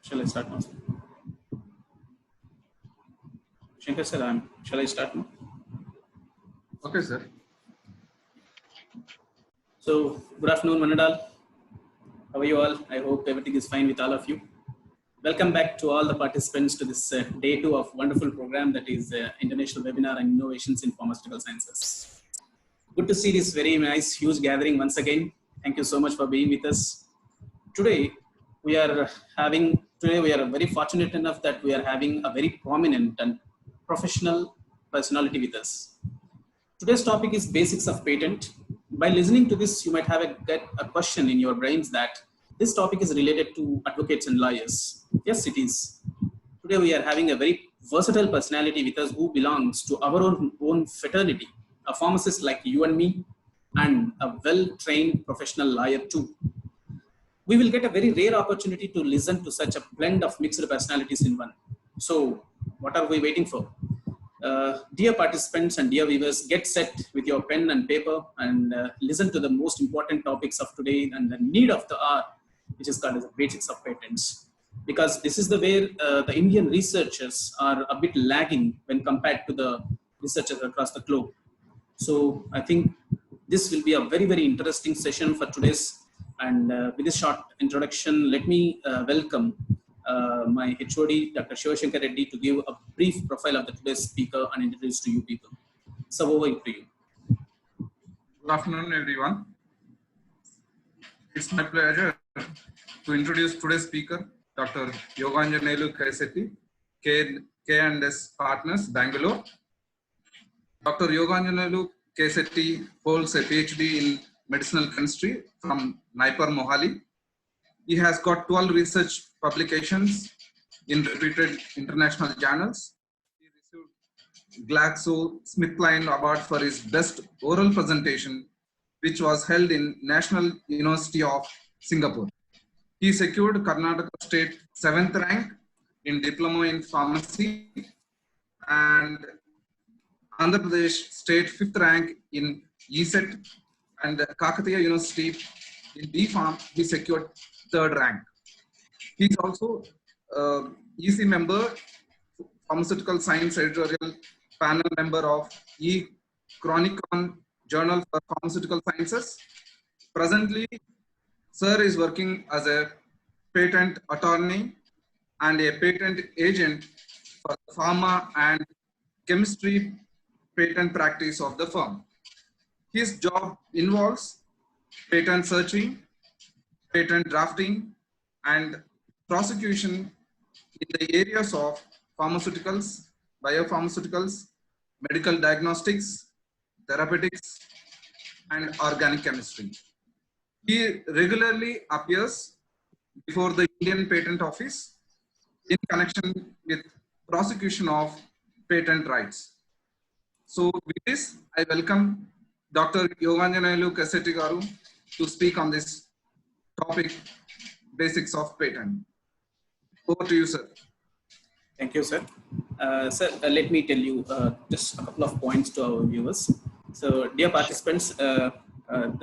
Shall I start now? Shankar sir, shall I start now? Okay, sir. So, good afternoon, Nandyal. How are you all? I hope everything is fine with all of you. Welcome back to all the participants to this day 2 of wonderful program that is International Webinar on Innovations in Pharmaceutical Sciences. Good to see this very nice, huge gathering once again. Thank you so much for being with us. Today we are very fortunate enough that we are having a very prominent and professional personality with us. Today's topic is basics of patent. By listening to this, you might get a question in your brains that this topic is related to advocates and lawyers. Yes, it is. Today we are having a very versatile personality with us who belongs to our own fraternity, a pharmacist like you and me, and a well-trained professional lawyer too. We will get a very rare opportunity to listen to such a blend of mixed personalities in one. So what are we waiting for? Dear participants and dear viewers, get set with your pen and paper and listen to the most important topics of today and the need of the hour, which is called as the basics of patents. Because this is the way the Indian researchers are a bit lagging when compared to the researchers across the globe. So I think this will be a very, very interesting session for today's. And with this short introduction, let me welcome my HOD, Dr. Shivashankar Reddy, to give a brief profile of the today's speaker and introduce to you people. So over to you. Good afternoon, everyone. It's my pleasure to introduce today's speaker, Dr. Yoganjaneyulu Kasetti, K&S Partners, Bangalore. Dr. Yoganjaneyulu Kasetti holds a PhD in medicinal chemistry from Naipur, Mohali. He has got 12 research publications in reputed international journals. He received GlaxoSmithKline Award for his best oral presentation, which was held in National University of Singapore. He secured Karnataka State 7th rank in Diploma in Pharmacy and Andhra Pradesh State 5th rank in ESET, and Kakatiya University in D-Pharm, he secured 3rd rank. He is also EC member, Pharmaceutical Science Editorial Panel member of E-Chronicon Journal for Pharmaceutical Sciences. Presently, Sir is working as a patent attorney and a patent agent for pharma and chemistry patent practice of the firm. His job involves patent searching, patent drafting, and prosecution in the areas of pharmaceuticals, biopharmaceuticals, medical diagnostics, therapeutics, and organic chemistry. He regularly appears before the Indian Patent Office in connection with prosecution of patent rights. So with this, I welcome Dr. Yoganjaneyulu Kasetti garu to speak on this topic, basics of patent. Over to you, sir. Thank you, sir. Sir, let me tell you just a couple of points to our viewers. So, dear participants, the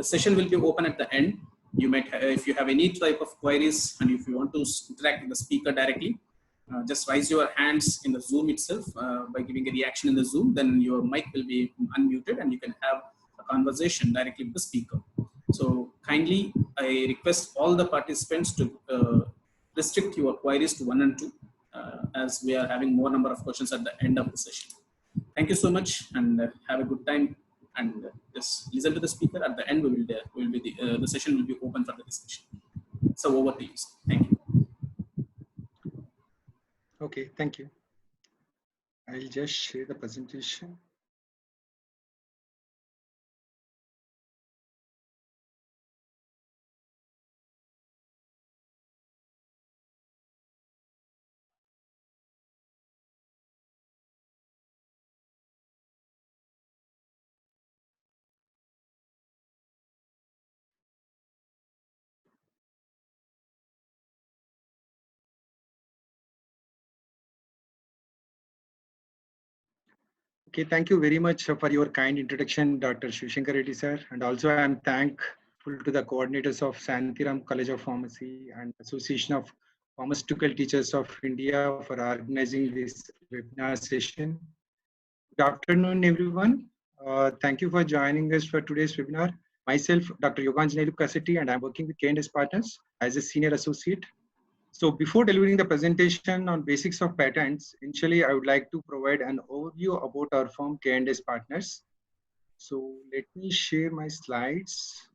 session will be open at the end. You might, if you have any type of queries and if you want to interact with the speaker directly, just raise your hands in the Zoom itself by giving a reaction in the Zoom. Then your mic will be unmuted and you can have a conversation directly with the speaker. So kindly, I request all the participants to restrict your queries to 1 and 2 as we are having more number of questions at the end of the session. Thank you so much and have a good time and just listen to the speaker. At the end, the session will be open for the discussion. So over to you, sir. Thank you. Okay, thank you. I'll just share the presentation. Okay, thank you very much for your kind introduction, Dr. Shivashankar Reddy sir. And also I am thankful to the coordinators of Santhiram College of Pharmacy and Association of Pharmaceutical Teachers of India for organizing this webinar session. Good afternoon, everyone. Thank you for joining us for today's webinar. Myself, Dr. Yoganjaneyulu Kasetti, and I'm working with K&S Partners as a senior associate. So before delivering the presentation on basics of patents, initially I would like to provide an overview about our firm K&S Partners. So let me share my slides.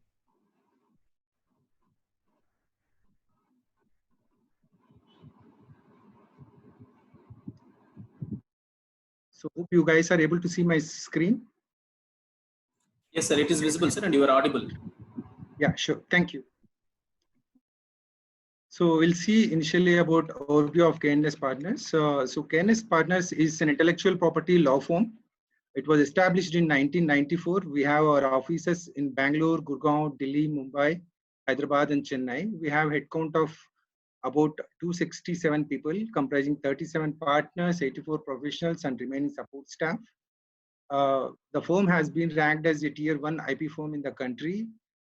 So hope you guys are able to see my screen. Yes, sir. It is visible, sir, and you are audible. Yeah, sure. Thank you. So we'll see initially about overview of K&S Partners. So K&S Partners is an intellectual property law firm. It was established in 1994. We have our offices in Bangalore, Gurgaon, Delhi, Mumbai, Hyderabad, and Chennai. We have headcount of about 267 people, comprising 37 partners, 84 professionals, and remaining support staff. The firm has been ranked as a tier 1 IP firm in the country,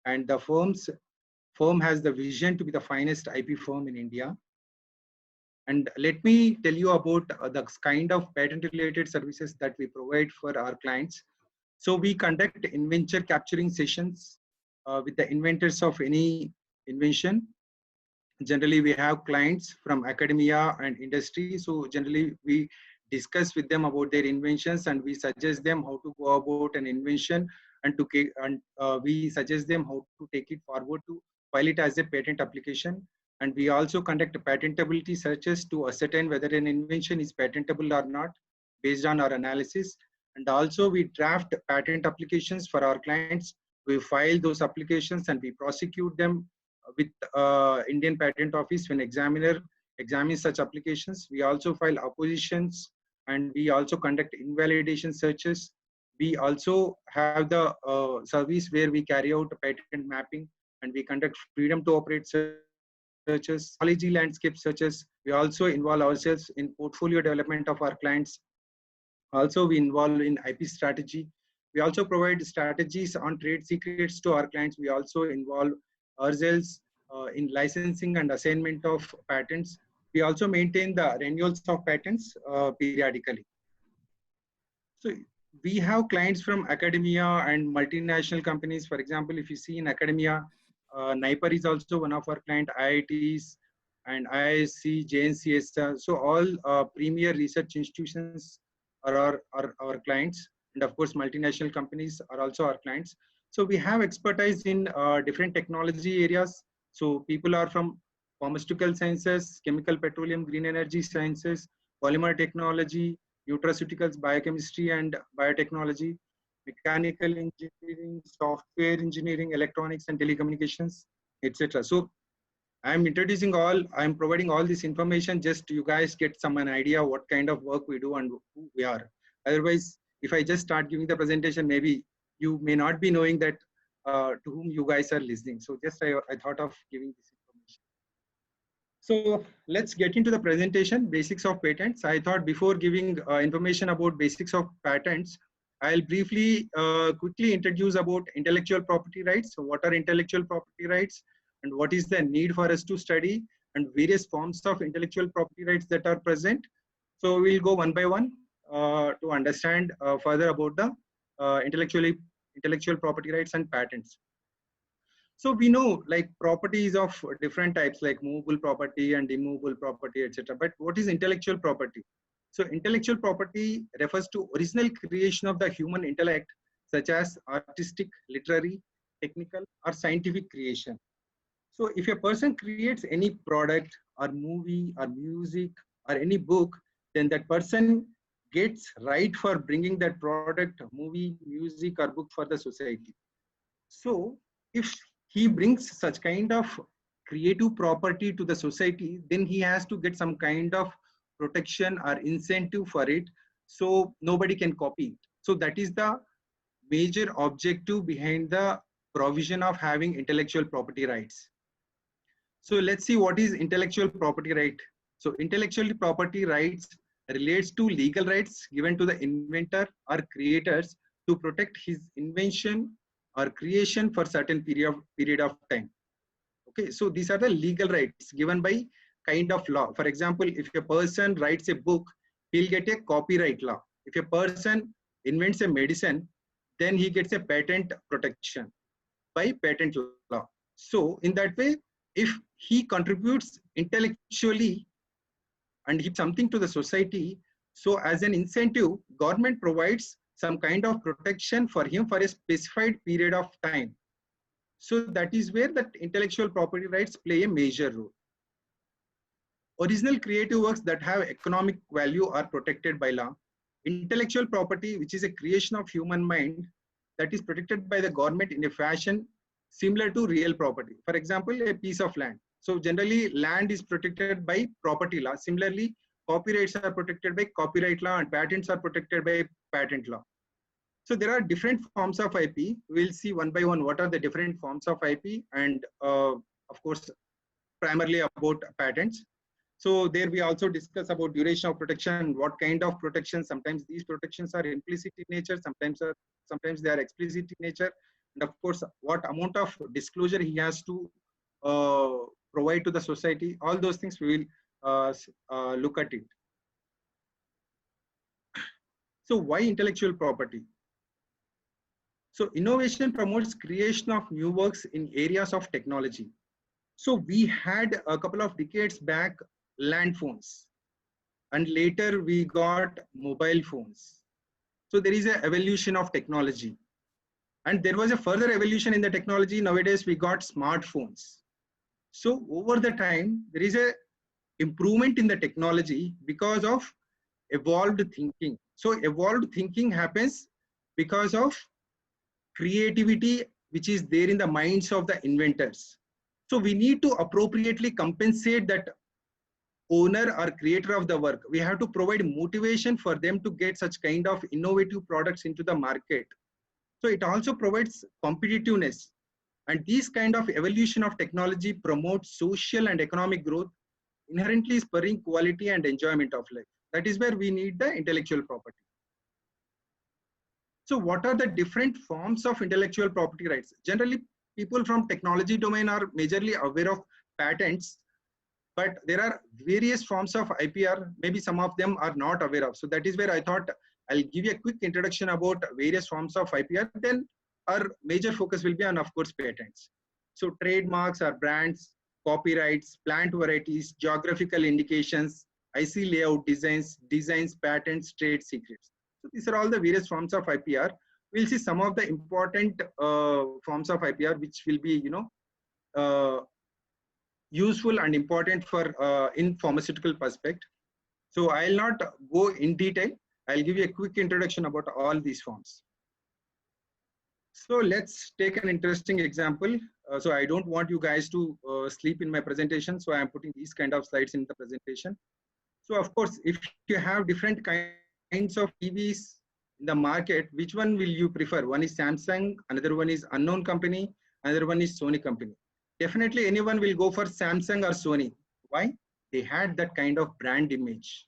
and the firm has the vision to be the finest IP firm in India. And let me tell you about the kind of patent-related services that we provide for our clients. So we conduct inventor capturing sessions with the inventors of any invention. Generally, we have clients from academia and industry. So generally, we discuss with them about their inventions, and we suggest them how to go about an invention, and we suggest them how to take it forward to file it as a patent application. And we also conduct patentability searches to ascertain whether an invention is patentable or not based on our analysis. And also we draft patent applications for our clients. We file those applications and we prosecute them with Indian Patent Office when examiner examines such applications. We also file oppositions, and we also conduct invalidation searches. We also have the service where we carry out patent mapping, and we conduct freedom to operate searches, technology landscape searches. We also involve ourselves in portfolio development of our clients. Also, we involve in IP strategy. We also provide strategies on trade secrets to our clients. We also involve ourselves in licensing and assignment of patents. We also maintain the renewals of patents periodically. So we have clients from academia and multinational companies. For example, if you see in academia, NIPER is also one of our client, IITs and IISc, JNCS. So all premier research institutions are our clients. And of course, multinational companies are also our clients. So we have expertise in different technology areas. So people are from pharmaceutical sciences, chemical, petroleum, green energy sciences, polymer technology, nutraceuticals, biochemistry and biotechnology, mechanical engineering, software engineering, electronics and telecommunications, etc. So I'm providing all this information just to you guys get some an idea what kind of work we do and who we are. Otherwise, if I just start giving the presentation, maybe you may not be knowing that to whom you guys are listening. So just I thought of giving this information. So let's get into the presentation, basics of patents. I thought before giving information about basics of patents, I'll briefly, quickly introduce about intellectual property rights. So what are intellectual property rights and what is the need for us to study and various forms of intellectual property rights that are present. So we'll go one by one to understand further about the intellectual property rights and patents. So we know like properties of different types like movable property and immovable property, etc. But what is intellectual property? So intellectual property refers to original creation of the human intellect, such as artistic, literary, technical, or scientific creation. So if a person creates any product or movie or music or any book, then that person gets right for bringing that product, movie, music, or book for the society. So if he brings such kind of creative property to the society, then he has to get some kind of protection or incentive for it, so nobody can copy it. So that is the major objective behind the provision of having intellectual property rights. So let's see what is intellectual property right. So intellectual property rights relates to legal rights given to the inventor or creators to protect his invention or creation for certain period of time. Okay, so these are the legal rights given by kind of law. For example, if a person writes a book, he'll get a copyright law. If a person invents a medicine, then he gets a patent protection by patent law. So in that way, if he contributes intellectually and he something to the society, so as an incentive, government provides some kind of protection for him for a specified period of time. So that is where that intellectual property rights play a major role. Original creative works that have economic value are protected by law. Intellectual property, which is a creation of human mind, that is protected by the government in a fashion similar to real property. For example, a piece of land. So generally, land is protected by property law. Similarly, copyrights are protected by copyright law and patents are protected by patent law. So there are different forms of IP. We'll see one by one what are the different forms of IP and of course, primarily about patents. So there we also discuss about duration of protection, what kind of protection. Sometimes these protections are implicit in nature, sometimes they are explicit in nature, and of course, what amount of disclosure he has to provide to the society. All those things we will look at it. So why intellectual property? So innovation promotes creation of new works in areas of technology. So we had a couple of decades back land phones, and later we got mobile phones. So there is an evolution of technology, and there was a further evolution in the technology. Nowadays we got smartphones. So over the time there is a improvement in the technology because of evolved thinking. So evolved thinking happens because of creativity which is there in the minds of the inventors. So we need to appropriately compensate that owner or creator of the work. We have to provide motivation for them to get such kind of innovative products into the market. So it also provides competitiveness, and this kind of evolution of technology promotes social and economic growth, inherently spurring quality and enjoyment of life. That is where we need the intellectual property. So what are the different forms of intellectual property rights? Generally, people from technology domain are majorly aware of patents, but there are various forms of IPR. Maybe some of them are not aware of. So that is where I thought I'll give you a quick introduction about various forms of IPR. Then our major focus will be on, of course, patents. So trademarks are brands, copyrights, plant varieties, geographical indications, IC layout designs, patents, trade secrets. So these are all the various forms of IPR. We'll see some of the important forms of IPR which will be, useful and important for in pharmaceutical perspective. So I'll not go in detail. I'll give you a quick introduction about all these forms. So let's take an interesting example. So I don't want you guys to sleep in my presentation. So I'm putting these kind of slides in the presentation. So of course, if you have different kinds of TVs in the market, which one will you prefer? One is Samsung, another one is unknown company, another one is Sony company. Definitely anyone will go for Samsung or Sony. Why? They had that kind of brand image.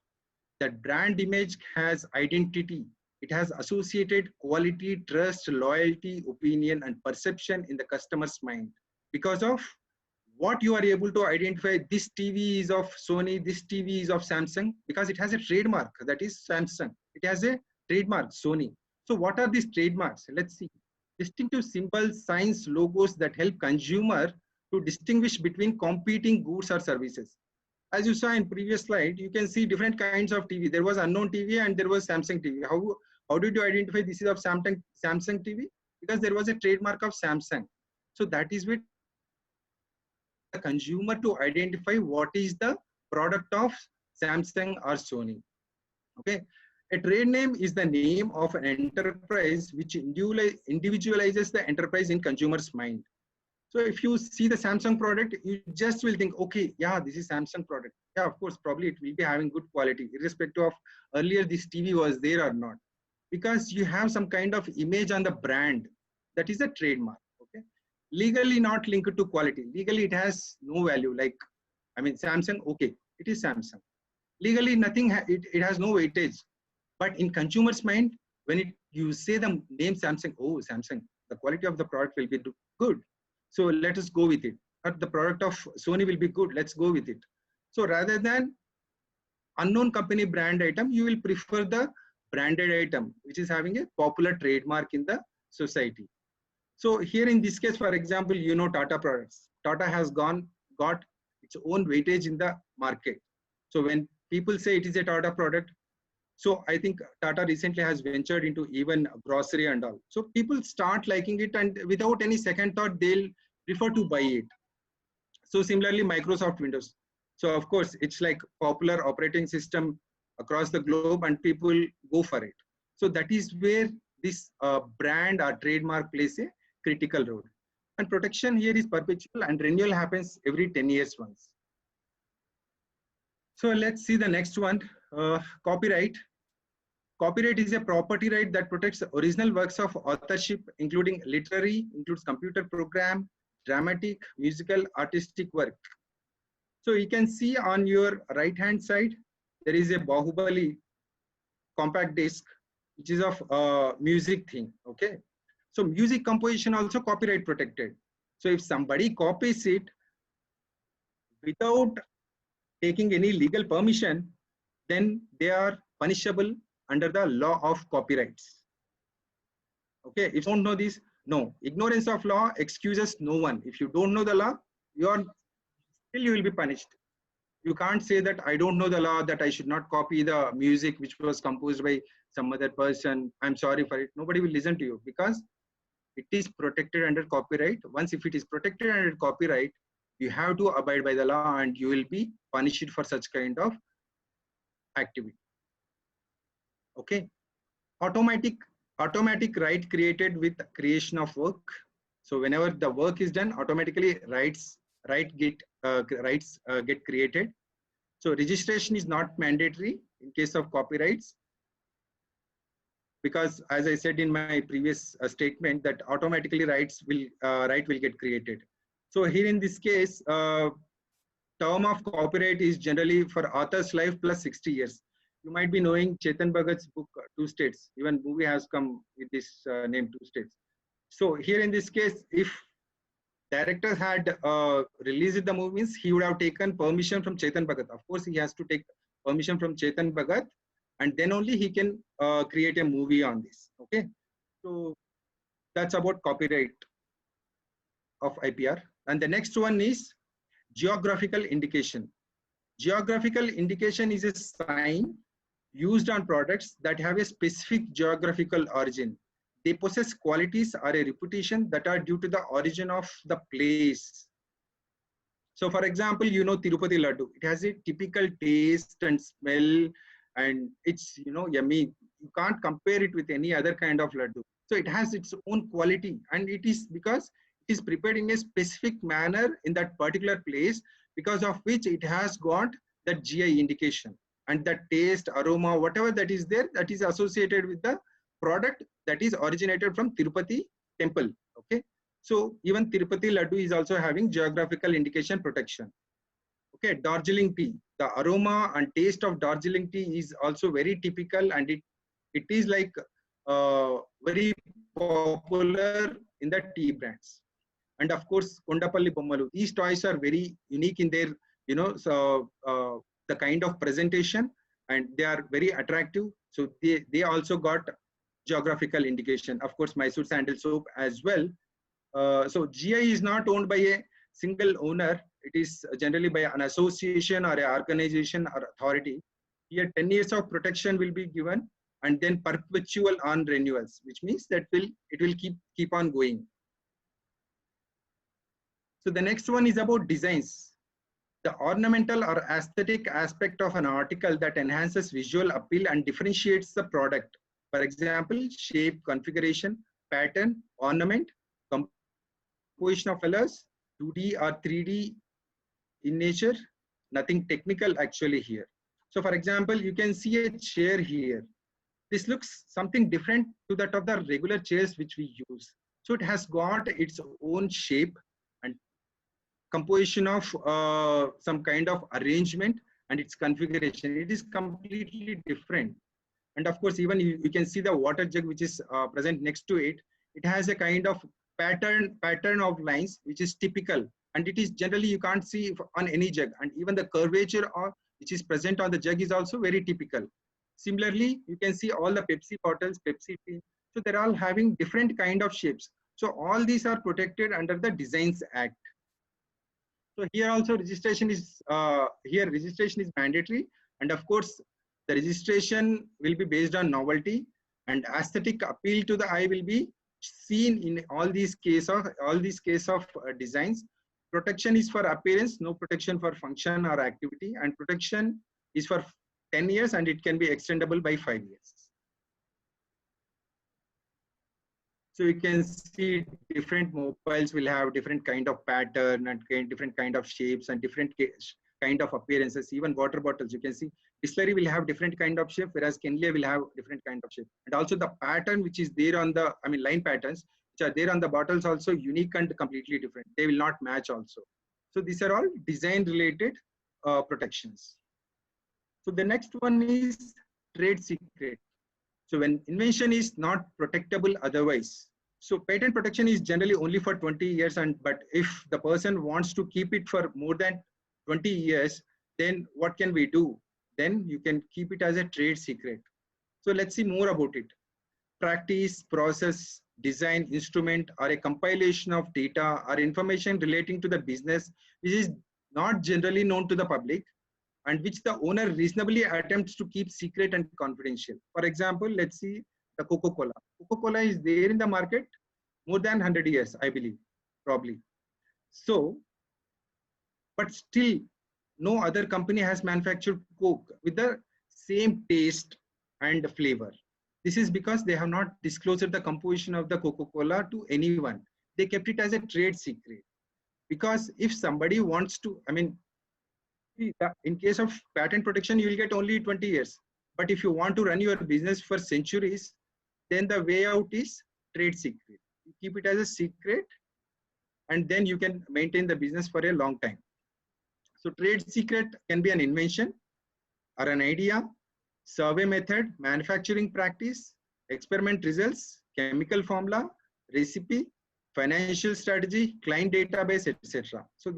That brand image has identity. It has associated quality, trust, loyalty, opinion, and perception in the customer's mind. Because of what you are able to identify, this TV is of Sony, this TV is of Samsung, because it has a trademark, that is Samsung. It has a trademark, Sony. So what are these trademarks? Let's see. Distinctive symbols, signs, logos that help consumer to distinguish between competing goods or services. As you saw in previous slide, you can see different kinds of TV. There was unknown TV and there was Samsung TV. How did you identify this is of Samsung TV? Because there was a trademark of Samsung. So that is where the consumer to identify what is the product of Samsung or Sony. Okay. A trade name is the name of an enterprise which individualizes the enterprise in consumer's mind. So if you see the Samsung product, you just will think, okay, yeah, this is Samsung product. Yeah, of course, probably it will be having good quality, irrespective of earlier this TV was there or not. Because you have some kind of image on the brand, that is a trademark. Okay, legally not linked to quality. Legally, it has no value. Like, I mean, Samsung, okay, it is Samsung. Legally, nothing. It has no weightage. But in consumer's mind, when you say the name Samsung, oh, Samsung, the quality of the product will be good. So let us go with it. But the product of Sony will be good. Let's go with it. So rather than unknown company brand item, you will prefer the branded item, which is having a popular trademark in the society. So here in this case, for example, you know Tata products. Tata has got its own weightage in the market. So when people say it is a Tata product, so I think Tata recently has ventured into even grocery and all. So people start liking it, and without any second thought, they'll prefer to buy it. So similarly, Microsoft Windows. So of course, it's like popular operating system across the globe, and people go for it. So that is where this brand or trademark plays a critical role. And protection here is perpetual, and renewal happens every 10 years once. So let's see the next one, copyright. Copyright is a property right that protects original works of authorship, including literary, includes computer program, dramatic, musical, artistic work. So you can see on your right hand side, there is a Bahubali compact disc, which is of music thing. Okay. So music composition also copyright protected. So if somebody copies it without taking any legal permission, then they are punishable under the law of copyrights. Okay, if you don't know this, no, ignorance of law excuses no one. If you don't know the law, you will be punished. You can't say that I don't know the law, that I should not copy the music which was composed by some other person. I'm sorry for it. Nobody will listen to you because it is protected under copyright. Once if it is protected under copyright, you have to abide by the law and you will be punished for such kind of activity. Okay. Automatic right created with creation of work. So whenever the work is done, automatically rights get created. So registration is not mandatory in case of copyrights, because as I said in my previous statement, that automatically right will get created. So here in this case, term of copyright is generally for author's life plus 60 years. You might be knowing Chetan Bhagat's book, Two States. Even movie has come with this name, Two States. So here in this case, if director had released the movies, he would have taken permission from Chetan Bhagat. Of course, he has to take permission from Chetan Bhagat, and then only he can create a movie on this. Okay, so that's about copyright of IPR. And the next one is geographical indication. Geographical indication is a sign used on products that have a specific geographical origin. They possess qualities or a reputation that are due to the origin of the place. So for example, you know Tirupati Laddu. It has a typical taste and smell, and it's yummy. You can't compare it with any other kind of laddu. So it has its own quality, and it is because it is prepared in a specific manner in that particular place, because of which it has got that GI indication. And that taste, aroma, whatever that is there, that is associated with the product that is originated from Tirupati temple. Okay, so even Tirupati Laddu is also having geographical indication protection. Okay, Darjeeling tea, the aroma and taste of Darjeeling tea is also very typical, and it is like very popular in the tea brands. And of course, Kondapalli Bommalu. These toys are very unique in their, the kind of presentation, and they are very attractive. So they also got geographical indication. Of course, Mysore sandal soap as well. So GI is not owned by a single owner. It is generally by an association or an organization or authority. Here 10 years of protection will be given, and then perpetual on renewals, which means that it will keep on going. So the next one is about designs. The ornamental or aesthetic aspect of an article that enhances visual appeal and differentiates the product. For example, shape, configuration, pattern, ornament, composition of colors, 2D or 3D in nature, nothing technical actually here. So for example, you can see a chair here. This looks something different to that of the regular chairs which we use. So it has got its own shape and composition of some kind of arrangement, and its configuration. It is completely different. And of course, even you can see the water jug which is present next to it. It has a kind of pattern of lines which is typical. and it is generally you can't see on any jug, and even the curvature which is present on the jug is also very typical. Similarly, you can see all the Pepsi bottles, Pepsi tin, so they're all having different kind of shapes. So all these are protected under the Designs Act. So here also registration is mandatory, and of course the registration will be based on novelty, and aesthetic appeal to the eye will be seen in all these case of designs. Protection is for appearance, no protection for function or activity, and protection is for 10 years and it can be extendable by 5 years. So you can see different mobiles will have different kind of pattern and different kind of shapes and different kind of appearances. Even water bottles, you can see distillery will have different kind of shape, whereas Kenlia will have different kind of shape. And also the pattern which is there on the, line patterns which are there on the bottles also unique and completely different. They will not match also. So these are all design related protections. So the next one is trade secret. So when invention is not protectable otherwise, so patent protection is generally only for 20 years, but if the person wants to keep it for more than 20 years, then what can we do? Then you can keep it as a trade secret. So let's see more about it. Practice, process, design, instrument, or a compilation of data or information relating to the business which is not generally known to the public, and which the owner reasonably attempts to keep secret and confidential. For example, let's see the Coca-Cola. Coca-Cola is there in the market more than 100 years, I believe, probably. So, but still, no other company has manufactured Coke with the same taste and flavor. This is because they have not disclosed the composition of the Coca-Cola to anyone. They kept it as a trade secret. Because if somebody wants to, in case of patent protection, you will get only 20 years. But if you want to run your business for centuries, then the way out is trade secret. You keep it as a secret, and then you can maintain the business for a long time. So trade secret can be an invention or an idea, survey method, manufacturing practice, experiment results, chemical formula, recipe, financial strategy, client database, etc. So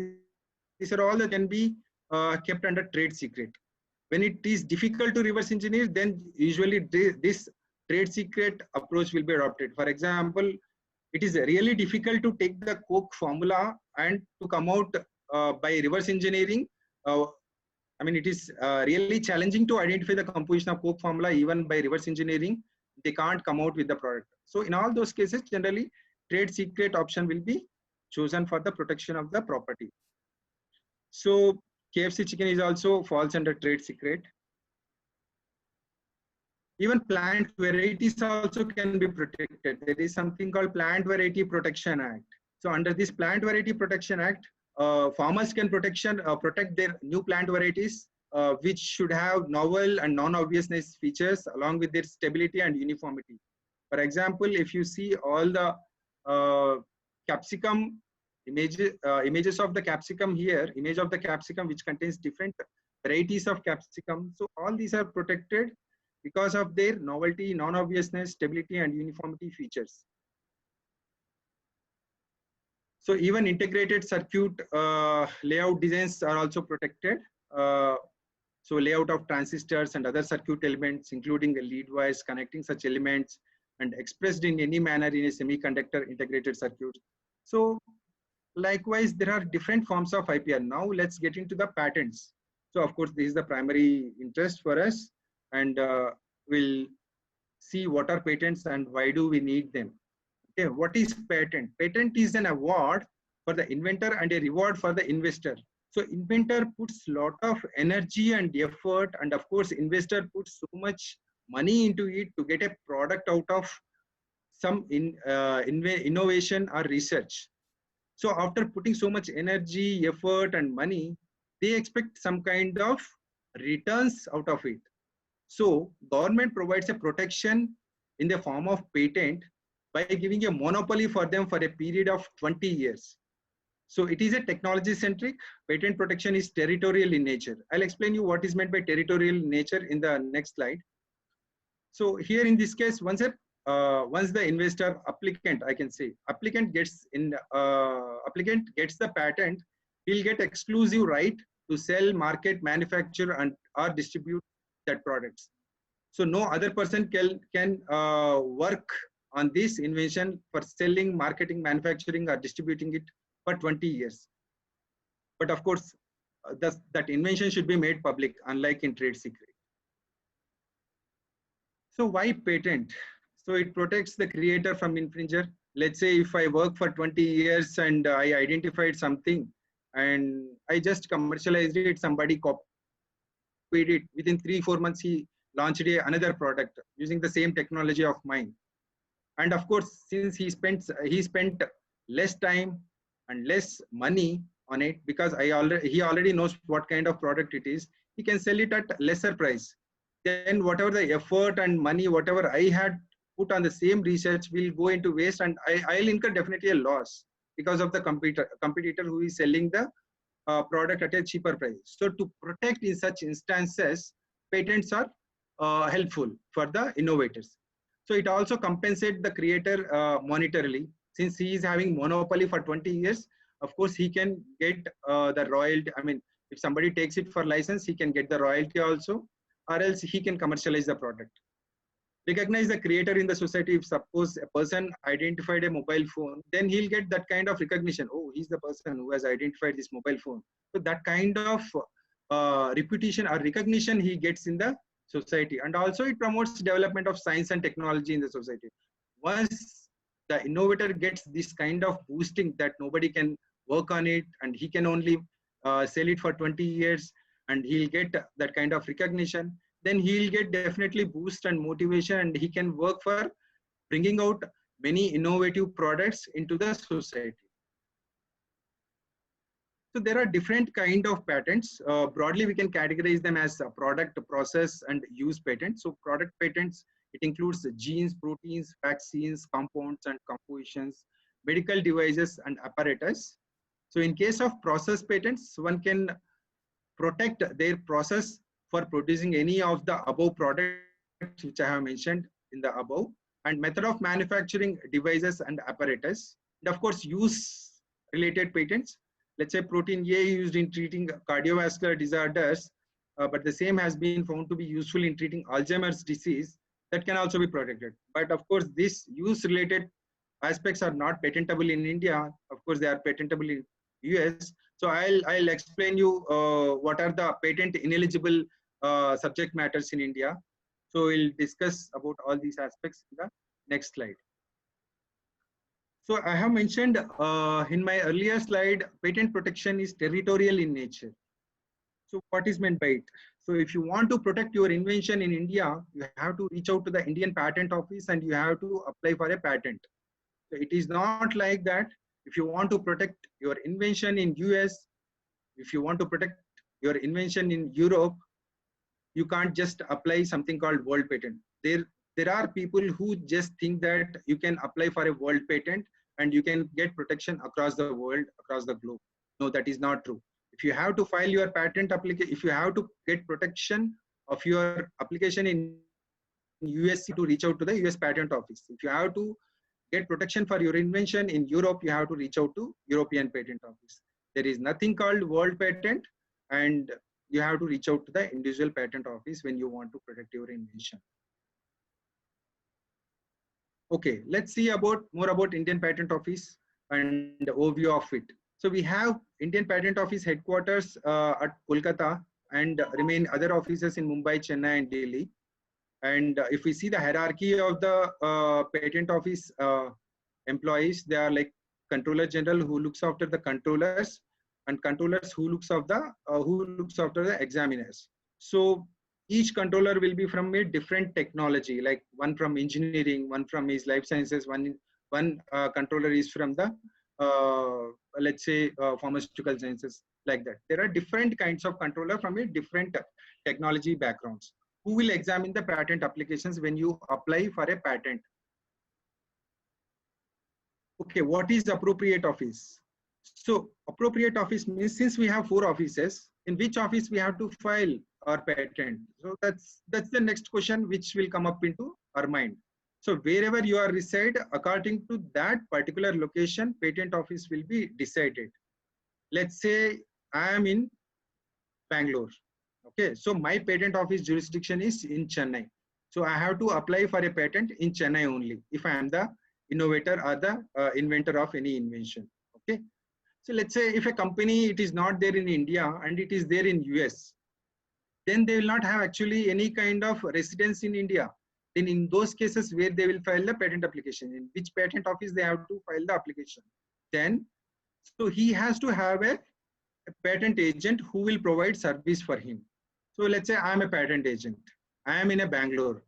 these are all that can be kept under trade secret. When it is difficult to reverse engineer, then usually this trade secret approach will be adopted. For example, it is really difficult to take the Coke formula and to come out by reverse engineering. It is really challenging to identify the composition of Coke formula even by reverse engineering. They can't come out with the product. So in all those cases, generally trade secret option will be chosen for the protection of the property. So KFC chicken is also falls under trade secret. Even plant varieties also can be protected. There is something called Plant Variety Protection Act. So under this Plant Variety Protection Act, farmers can protect their new plant varieties, which should have novel and non-obviousness features along with their stability and uniformity. For example, if you see all the capsicum images of the capsicum here, image of the capsicum which contains different varieties of capsicum. So all these are protected because of their novelty, non-obviousness, stability, and uniformity features. So even integrated circuit layout designs are also protected. So layout of transistors and other circuit elements, including the lead wires connecting such elements, and expressed in any manner in a semiconductor integrated circuit. So likewise, there are different forms of IPR. Now let's get into the patents. So of course, this is the primary interest for us, and we'll see what are patents and why do we need them. Okay, what is patent? Patent is an award for the inventor and a reward for the investor. So inventor puts a lot of energy and effort, and of course, investor puts so much money into it to get a product out of some innovation or research. So after putting so much energy, effort, and money, they expect some kind of returns out of it. So government provides a protection in the form of patent by giving a monopoly for them for a period of 20 years. So it is a technology centric. Patent protection is territorial in nature. I'll explain you what is meant by territorial nature in the next slide. So here in this case, once a once the investor applicant, I can say applicant gets the patent, he'll get exclusive right to sell, market, manufacture, and or distribute that products. So no other person can work on this invention for selling, marketing, manufacturing, or distributing it for 20 years. But of course, that invention should be made public, unlike in trade secret. So why patent? So it protects the creator from infringer. Let's say if I work for 20 years and I identified something and I just commercialized it, somebody copied it. Within 3-4 months, he launched another product using the same technology of mine. And of course, since he spent less time and less money on it, because he already knows what kind of product it is, he can sell it at lesser price. Then whatever the effort and money, whatever I had put on the same research will go into waste, and I'll incur definitely a loss because of the competitor who is selling the product at a cheaper price. So to protect in such instances, patents are helpful for the innovators. So it also compensates the creator monetarily. Since he is having monopoly for 20 years, of course he can get the royalty. I mean, if somebody takes it for license, he can get the royalty also, or else he can commercialize the product. Recognize the creator in the society. If suppose a person identified a mobile phone, then he'll get that kind of recognition. Oh, he's the person who has identified this mobile phone. So that kind of reputation or recognition he gets in the society. And also it promotes development of science and technology in the society. Once the innovator gets this kind of boosting that nobody can work on it and he can only sell it for 20 years and he'll get that kind of recognition, then he'll get definitely boost and motivation, and he can work for bringing out many innovative products into the society. So there are different kind of patents. Broadly, we can categorize them as product, process, and use patents. So product patents, it includes genes, proteins, vaccines, compounds, and compositions, medical devices, and apparatus. So in case of process patents, one can protect their process for producing any of the above products which I have mentioned in the above, and method of manufacturing devices and apparatus. And of course, use related patents. Let's say protein A used in treating cardiovascular disorders, but the same has been found to be useful in treating Alzheimer's disease. That can also be protected. But of course, these use related aspects are not patentable in India. Of course, they are patentable in US. So I'll explain you what are the patent ineligible subject matters in India. So we'll discuss about all these aspects in the next slide. So I have mentioned in my earlier slide, patent protection is territorial in nature. So what is meant by it? So if you want to protect your invention in India, you have to reach out to the Indian Patent Office and you have to apply for a patent. So it is not like that. If you want to protect your invention in US, if you want to protect your invention in Europe, you can't just apply something called world patent. There are people who just think that you can apply for a world patent and you can get protection across the world, across the globe. No, that is not true. If you have to file your patent application, if you have to get protection of your application in US, to reach out to the US Patent Office. If you have to get protection for your invention in Europe, you have to reach out to European Patent Office. There is nothing called world patent, and you have to reach out to the individual patent office when you want to protect your invention. Okay, let's see more about Indian Patent Office and the overview of it. So we have Indian Patent Office headquarters at Kolkata and remain other offices in Mumbai, Chennai, and Delhi. And if we see the hierarchy of the Patent Office employees, they are like Controller General, who looks after the controllers, and controllers who looks after the examiners. So each controller will be from a different technology, like one from engineering, one from his life sciences, one controller is from the let's say pharmaceutical sciences, like that. There are different kinds of controller from a different technology backgrounds who will examine the patent applications when you apply for a patent. Okay, what is appropriate office? So appropriate office means, since we have 4 offices, in which office we have to file our patent? So that's the next question which will come up into our mind. So wherever you are reside, according to that particular location, patent office will be decided. Let's say I am in Bangalore. Okay, so my patent office jurisdiction is in Chennai. So I have to apply for a patent in Chennai only if I am the innovator or the inventor of any invention. Okay, so let's say if a company, it is not there in India and it is there in US, then they will not have actually any kind of residence in India. Then in those cases where they will file the patent application, in which patent office they have to file the application. Then, so he has to have a patent agent who will provide service for him. So let's say I am a patent agent. I am in a Bangalore.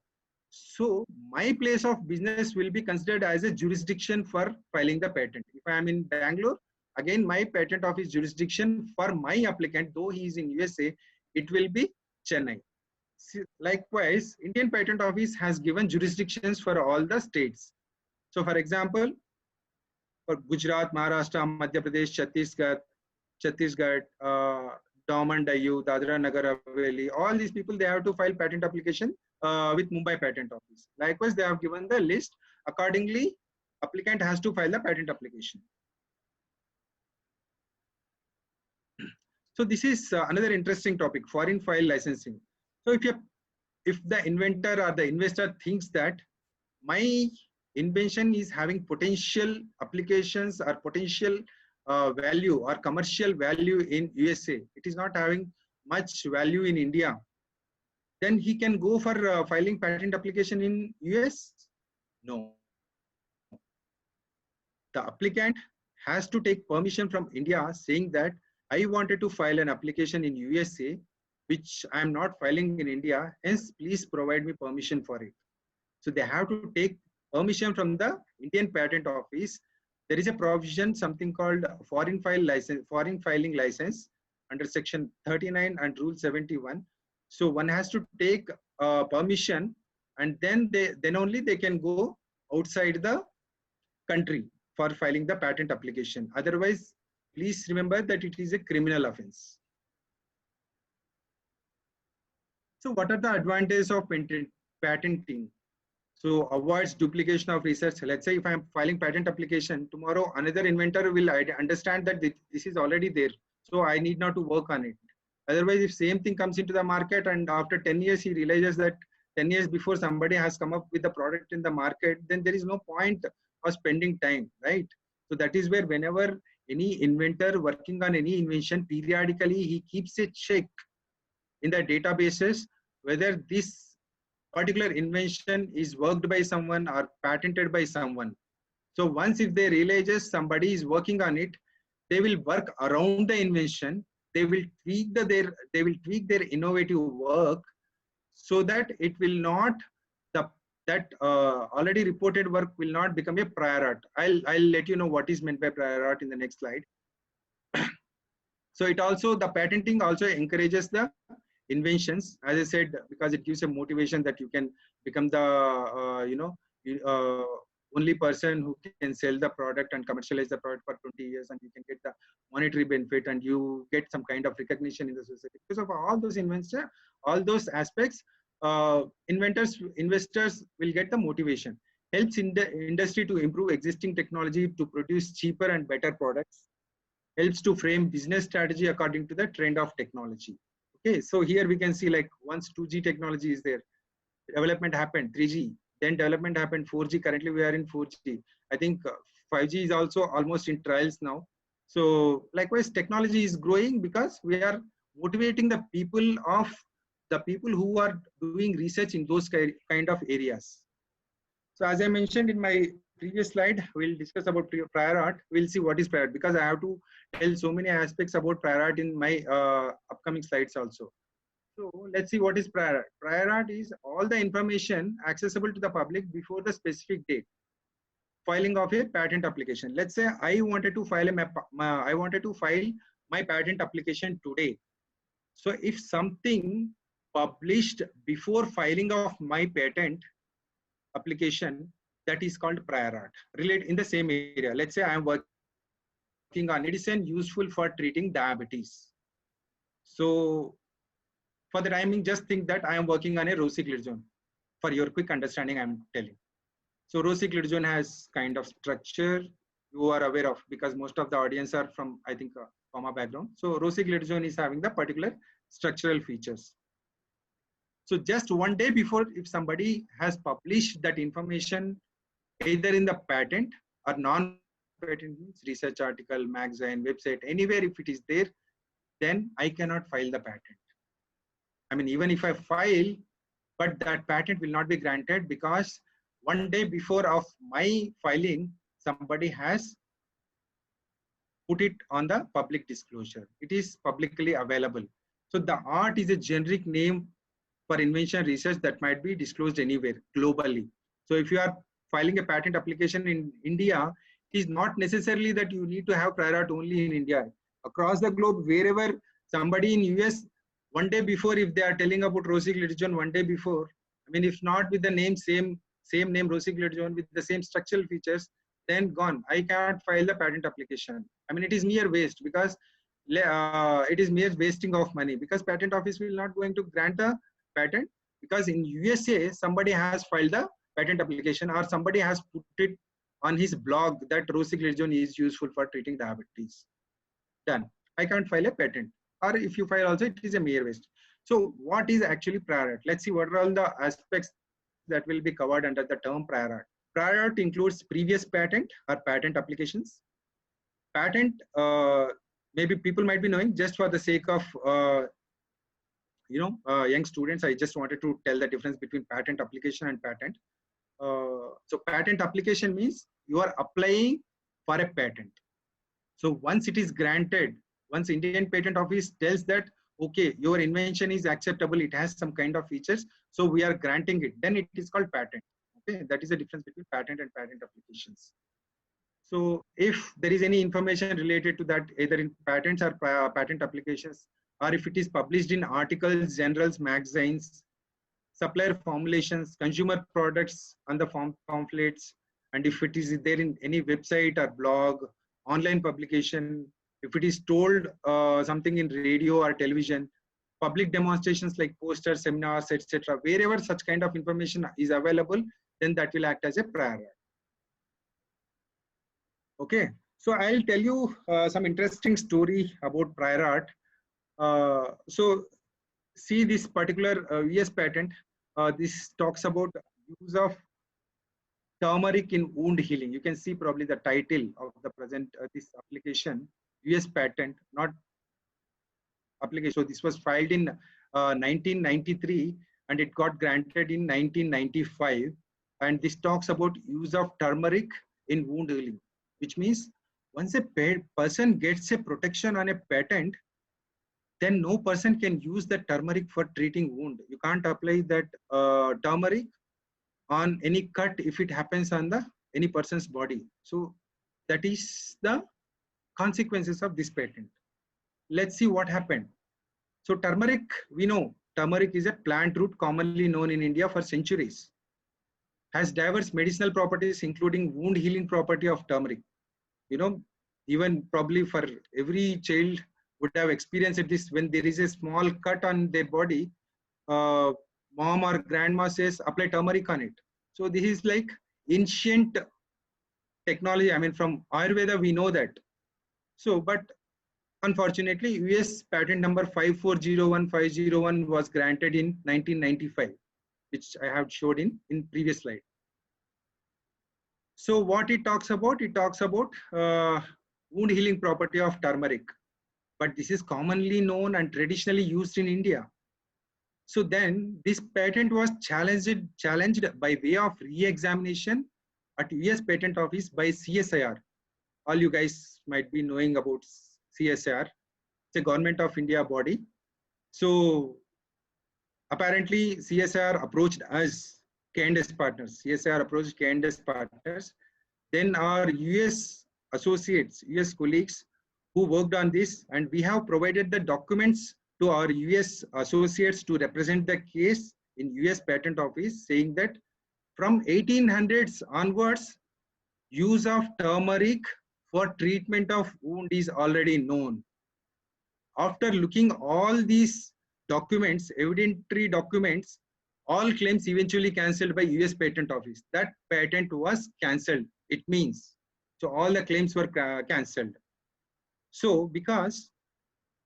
So my place of business will be considered as a jurisdiction for filing the patent. If I am in Bangalore, again my patent office jurisdiction for my applicant, though he is in USA, it will be Chennai. Likewise, Indian Patent Office has given jurisdictions for all the states. So for example, for Gujarat, Maharashtra, Madhya Pradesh, Chhattisgarh, Daman, Diu, Dadra, Nagar Haveli, all these people, they have to file patent application with Mumbai Patent Office. Likewise, they have given the list. Accordingly, applicant has to file the patent application. So this is another interesting topic, foreign file licensing. So if the inventor or the investor thinks that my invention is having potential applications or potential value or commercial value in USA, it is not having much value in India, then he can go for filing patent application in US? No. The applicant has to take permission from India saying that I wanted to file an application in USA, which I am not filing in India, hence please provide me permission for it. So they have to take permission from the Indian Patent Office. There is a provision, something called foreign filing license under section 39 and rule 71. So one has to take permission, and then only they can go outside the country for filing the patent application. Otherwise, please remember that it is a criminal offense. So what are the advantages of patenting? So avoids duplication of research. Let's say if I am filing patent application, tomorrow another inventor will understand that this is already there, so I need not to work on it. Otherwise, if same thing comes into the market and after 10 years he realizes that 10 years before somebody has come up with the product in the market, then there is no point of spending time, right? So that is where whenever any inventor working on any invention, periodically he keeps a check in the databases whether this particular invention is worked by someone or patented by someone. So once if they realize somebody is working on it, they will work around the invention. They will tweak their innovative work so that it will not already reported work will not become a prior art. I'll let you know what is meant by prior art in the next slide. So the patenting also encourages the inventions, as I said, because it gives a motivation that you can become the only person who can sell the product and commercialize the product for 20 years, and you can get the monetary benefit and you get some kind of recognition in the society. Because of all those inventions, all those aspects, investors will get the motivation. Helps in the industry to improve existing technology to produce cheaper and better products. Helps to frame business strategy according to the trend of technology. Okay, so here we can see, like, once 2G technology is there, development happened 3G, then development happened 4G. Currently we are in 4G. I think 5G is also almost in trials now. So likewise, technology is growing because we are motivating the people who are doing research in those kind of areas. So as I mentioned in my previous slide, we'll discuss about prior art. We'll see what is prior art, because I have to tell so many aspects about prior art in my upcoming slides also. So let's see what is prior art. Prior art is all the information accessible to the public before the specific date. Filing of a patent application. Let's say I wanted to file my patent application today. So if something published before filing of my patent application, that is called prior art. Relate in the same area. Let's say I am working on medicine useful for treating diabetes. So for the timing, just think that I am working on a rosiglitazone. For your quick understanding, I am telling. So rosiglitazone has kind of structure you are aware of, because most of the audience are from, I think, pharma background. So rosiglitazone is having the particular structural features. So just one day before, if somebody has published that information either in the patent or non-patent, means research article, magazine, website, anywhere, if it is there, then I cannot file the patent. I mean, even if I file, but that patent will not be granted, because one day before of my filing, somebody has put it on the public disclosure. It is publicly available. So the art is a generic name for invention research that might be disclosed anywhere globally. So if you are filing a patent application in India, it is not necessarily that you need to have prior art only in India. Across the globe, wherever somebody in US, one day before, if they are telling about rosiglitazone one day before, I mean, if not with the name, same name rosiglitazone with the same structural features, then gone. I can't file the patent application. I mean, it is mere waste, because it is mere wasting of money, because patent office will not going to grant the patent, because in USA somebody has filed the patent application, or somebody has put it on his blog that rosiglitazone is useful for treating diabetes. Done. I can't file a patent, or if you file also, it is a mere waste. So what is actually prior art? Let's see what are all the aspects that will be covered under the term prior art. Prior art includes previous patent or patent applications. Patent, maybe people might be knowing, just for the sake of young students, I just wanted to tell the difference between patent application and patent. So patent application means you are applying for a patent. So once it is granted, once Indian Patent Office tells that, okay, your invention is acceptable, it has some kind of features, so we are granting it, then it is called patent. Okay, that is the difference between patent and patent applications. So if there is any information related to that, either in patents or patent applications, or if it is published in articles, journals, magazines, supplier formulations, consumer products on the pamphlets, and if it is there in any website or blog, online publication, if it is told something in radio or television, public demonstrations like posters, seminars, etc., wherever such kind of information is available, then that will act as a prior art. Okay, so I'll tell you some interesting story about prior art. So see this particular US patent. This talks about use of turmeric in wound healing. You can see probably the title of the present this application, US patent, not application. So this was filed in 1993 and it got granted in 1995. And this talks about use of turmeric in wound healing, which means once a person gets a protection on a patent, then no person can use the turmeric for treating wound. You can't apply that turmeric on any cut if it happens on the any person's body. So that is the consequences of this patent. Let's see what happened. So turmeric, we know turmeric is a plant root commonly known in India for centuries. Has diverse medicinal properties, including wound healing property of turmeric. You know, even probably for every child would have experienced this, when there is a small cut on their body, mom or grandma says apply turmeric on it. So this is like ancient technology. I mean, from Ayurveda we know that. So but unfortunately US patent number 5401501 was granted in 1995, which I have showed in previous slide. So what it talks about wound healing property of turmeric, but this is commonly known and traditionally used in India. So then this patent was challenged by way of re-examination at US Patent Office by CSIR. All you guys might be knowing about CSIR. It's a government of India body. So apparently CSIR approached us, K&S partners. CSIR approached K&S partners. Then our US associates, US colleagues who worked on this, and we have provided the documents to our US associates to represent the case in US Patent Office, saying that from 1800s onwards, use of turmeric for treatment of wound is already known. After looking all these documents, evidentiary documents, all claims eventually cancelled by US Patent Office. That patent was cancelled. It means, so all the claims were cancelled. So because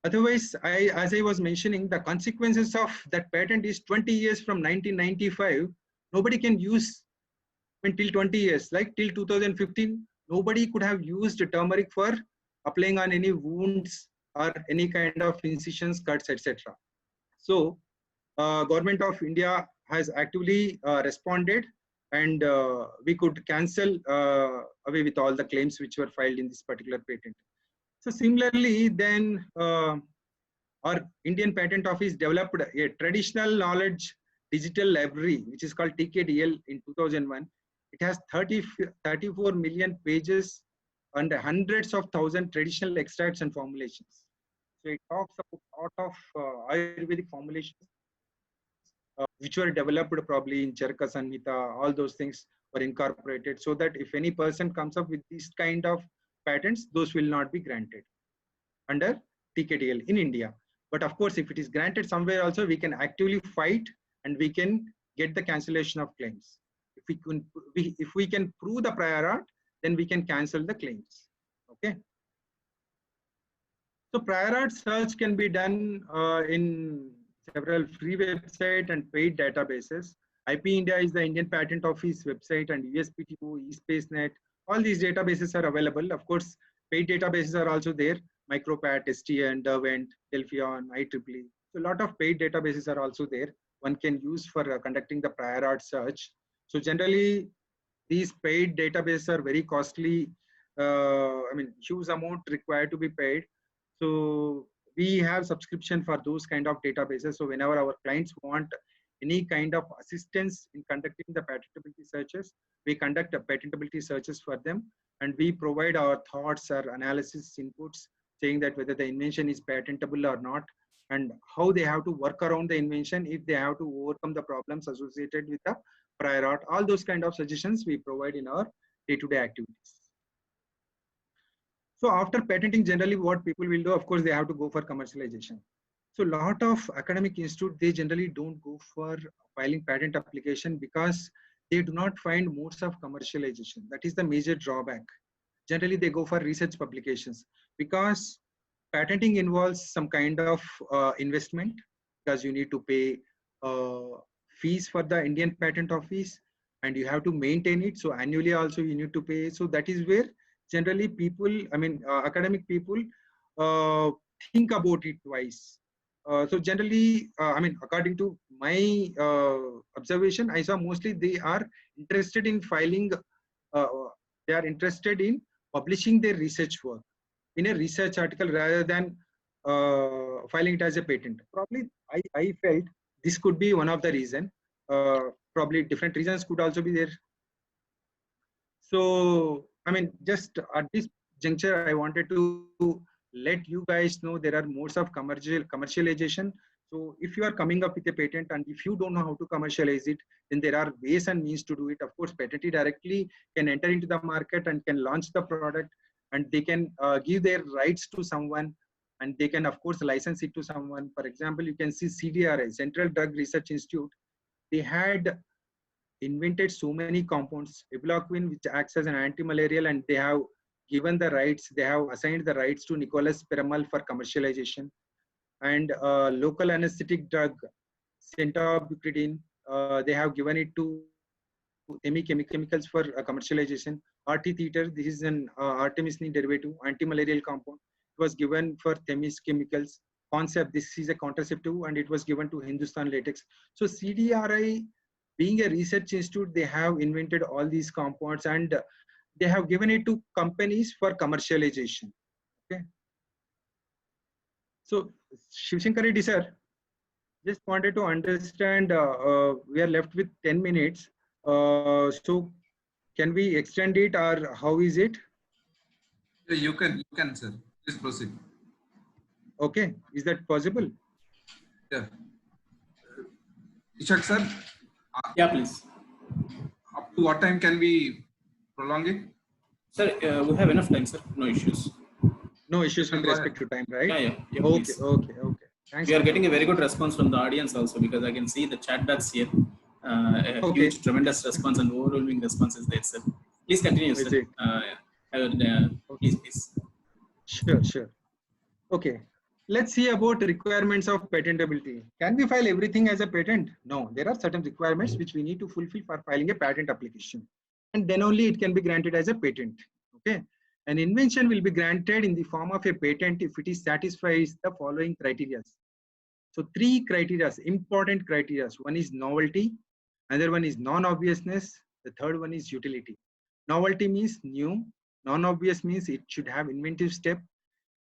otherwise, as I was mentioning, the consequences of that patent is 20 years from 1995. Nobody can use until 20 years, like till 2015, nobody could have used turmeric for applying on any wounds or any kind of incisions, cuts, etc. So Government of India has actively responded, and we could cancel away with all the claims which were filed in this particular patent. So similarly, then our Indian Patent Office developed a traditional knowledge digital library, which is called TKDL in 2001. It has 34 million pages and hundreds of thousands traditional extracts and formulations. So it talks about a lot of Ayurvedic formulations which were developed probably in Charaka Samhita. All those things were incorporated so that if any person comes up with this kind of patents, those will not be granted under TKDL in India. But of course, if it is granted somewhere also, we can actively fight and we can get the cancellation of claims. If we can prove the prior art, then we can cancel the claims. Okay. So prior art search can be done in several free websites and paid databases. IP India is the Indian Patent Office website, and USPTO, eSpaceNet. All these databases are available. Of course, paid databases are also there. Micropat, STN, Derwent, Delphion, IEEE. So a lot of paid databases are also there. One can use for conducting the prior art search. So generally, these paid databases are very costly. Huge amount required to be paid. So we have subscription for those kind of databases. So whenever our clients want any kind of assistance in conducting the patentability searches, we conduct a patentability searches for them, and we provide our thoughts or analysis inputs saying that whether the invention is patentable or not, and how they have to work around the invention if they have to overcome the problems associated with the prior art. All those kind of suggestions we provide in our day-to-day activities. So after patenting, generally what people will do, of course, they have to go for commercialization. So a lot of academic institutes, they generally don't go for filing patent application because they do not find modes of commercialization. That is the major drawback. Generally, they go for research publications because patenting involves some kind of investment, because you need to pay fees for the Indian Patent Office and you have to maintain it. So annually also you need to pay. So that is where generally people, academic people think about it twice. So generally, according to my observation, I saw mostly they are interested in filing, they are interested in publishing their research work in a research article rather than filing it as a patent. Probably I felt this could be one of the reason. Probably different reasons could also be there. So, just at this juncture, I wanted to let you guys know there are modes of commercialization. So if you are coming up with a patent and if you don't know how to commercialize it, then there are ways and means to do it. Of course, patentee directly can enter into the market and can launch the product, and they can give their rights to someone, and they can, of course, license it to someone. For example, you can see CDRI, Central Drug Research Institute. They had invented so many compounds, ibuprofen, which acts as an anti-malarial, and they have given the rights, they have assigned the rights to Nicolas Piramal for commercialization. And local anesthetic drug, centobutidine, they have given it to chemicals for commercialization. RT theater, this is an artemisinin derivative, anti-malarial compound. It was given for Themis Chemicals. Concept, this is a contraceptive, and it was given to Hindustan Latex. So CDRI, being a research institute, they have invented all these compounds and they have given it to companies for commercialization. Okay. So Shivshankar Reddy sir, just wanted to understand, we are left with 10 minutes. So can we extend it, or how is it? Yeah, you can, sir. Please proceed. Okay, is that possible? Yeah. Ishak sir. Yeah, please. Up to what time can we prolong it? Sir, we have enough time, sir. No issues. No issues with respect to time, right? Yeah, Okay, please. okay. Thanks. We are Dr. getting a very good response from the audience also, because I can see the chat box here. A Okay. huge, tremendous response and overwhelming response is there, sir. Please continue, Is sir. it? Please. Sure. Okay. Let's see about requirements of patentability. Can we file everything as a patent? No, there are certain requirements which we need to fulfill for filing a patent application. And then only it can be granted as a patent. Okay. An invention will be granted in the form of a patent if it is satisfies the following criteria. So 3 criteria, important criteria. One is novelty, another one is non-obviousness, the third one is utility. Novelty means new, non-obvious means it should have inventive step,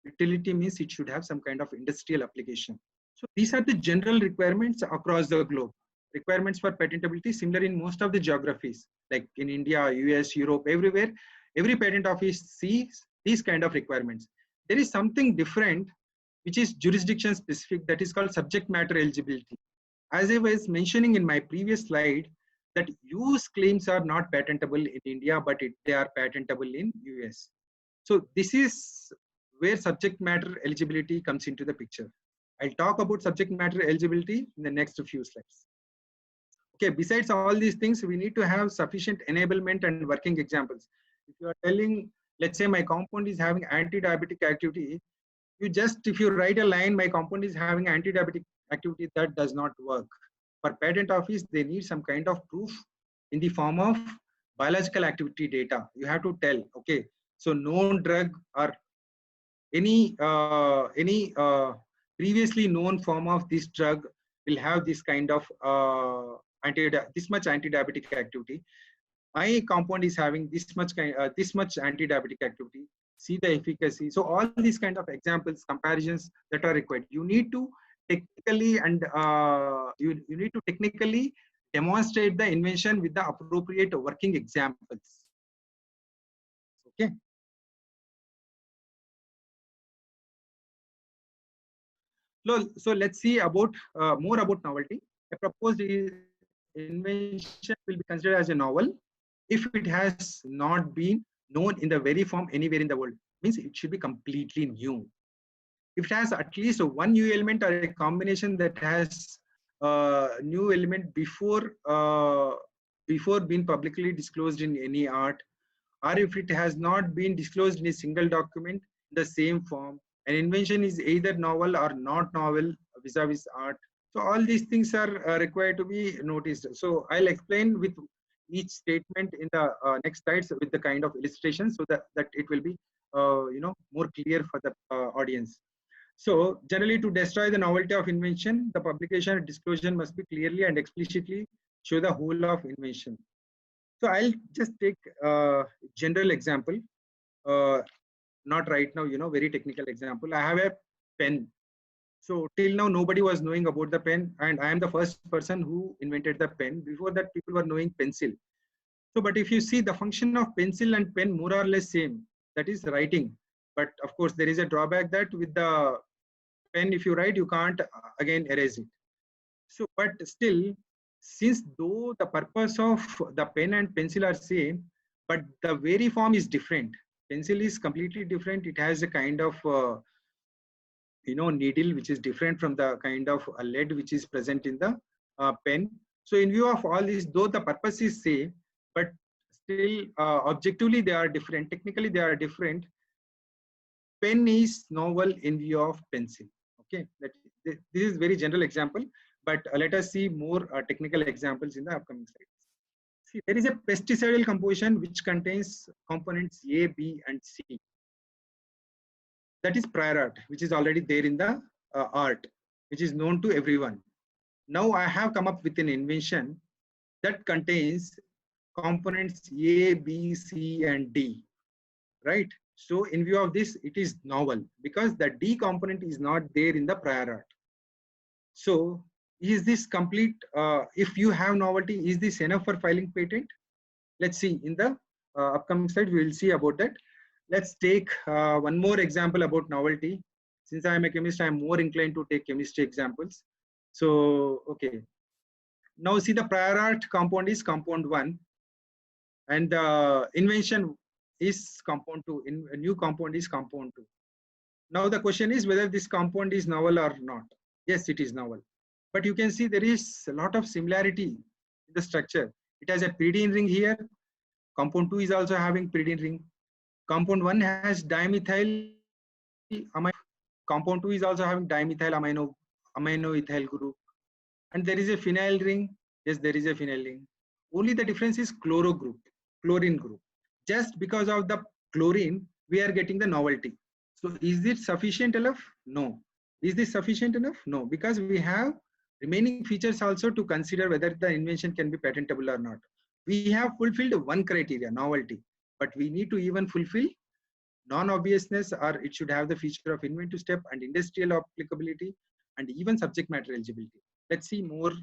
utility means it should have some kind of industrial application. So these are the general requirements across the globe. Requirements for patentability similar in most of the geographies, like in India, US, Europe, everywhere. Every patent office sees these kind of requirements. There is something different, which is jurisdiction specific, that is called subject matter eligibility. As I was mentioning in my previous slide, that use claims are not patentable in India, but they are patentable in US. So this is where subject matter eligibility comes into the picture. I'll talk about subject matter eligibility in the next few slides. Okay, besides all these things, we need to have sufficient enablement and working examples. If you are telling, let's say my compound is having anti-diabetic activity, if you write a line, my compound is having anti-diabetic activity, that does not work. For patent office, they need some kind of proof in the form of biological activity data. You have to tell, okay, so known drug or any previously known form of this drug will have this kind of this much anti-diabetic activity. My compound is having this much anti-diabetic activity. See the efficacy. So all these kind of examples, comparisons that are required. You need to technically demonstrate the invention with the appropriate working examples. Okay. So let's see about more about novelty. A proposed invention will be considered as a novel if it has not been known in the very form anywhere in the world. Means it should be completely new. If it has at least one new element or a combination that has new element before being publicly disclosed in any art, or if it has not been disclosed in a single document in the same form, an invention is either novel or not novel vis-a-vis art. So all these things are required to be noticed. So I'll explain with each statement in the next slides with the kind of illustration, so that it will be more clear for the audience. So generally, to destroy the novelty of invention, the publication and disclosure must be clearly and explicitly show the whole of invention. So I'll just take a general example, not right now, very technical example. I have a pen. So till now, nobody was knowing about the pen, and I am the first person who invented the pen. Before that, people were knowing pencil. So, but if you see the function of pencil and pen more or less same, that is writing. But of course, there is a drawback that with the pen, if you write, you can't again erase it. So, but still, since though the purpose of the pen and pencil are same, but the very form is different. Pencil is completely different. It has a kind of needle which is different from the kind of lead which is present in the pen. So in view of all this, though the purpose is same, but still objectively they are different. Technically they are different. Pen is novel in view of pencil. Okay, this is very general example, but let us see more technical examples in the upcoming slides. See, there is a pesticidal composition which contains components A, B, and C. That is prior art, which is already there in the art, which is known to everyone. Now I have come up with an invention that contains components A, B, C, and D, right? So in view of this, it is novel because the D component is not there in the prior art. So is this complete? If you have novelty, is this enough for filing patent? Let's see in the upcoming slide, we will see about that. Let's take one more example about novelty. Since I am a chemist, I am more inclined to take chemistry examples. So, okay. Now see the prior art compound is compound 1 and the invention is compound 2. A new compound is compound 2. Now the question is whether this compound is novel or not. Yes, it is novel. But you can see there is a lot of similarity in the structure. It has a pyridine ring here. Compound 2 is also having pyridine ring. Compound 1 has dimethyl amino. Compound 2 is also having dimethyl amino ethyl group. And there is a phenyl ring. Yes, there is a phenyl ring. Only the difference is chlorine group. Just because of the chlorine, we are getting the novelty. So is it sufficient enough? No. Is this sufficient enough? No, because we have remaining features also to consider whether the invention can be patentable or not. We have fulfilled one criteria, novelty, but we need to even fulfill non-obviousness, or it should have the feature of inventive step and industrial applicability and even subject matter eligibility. Let's see more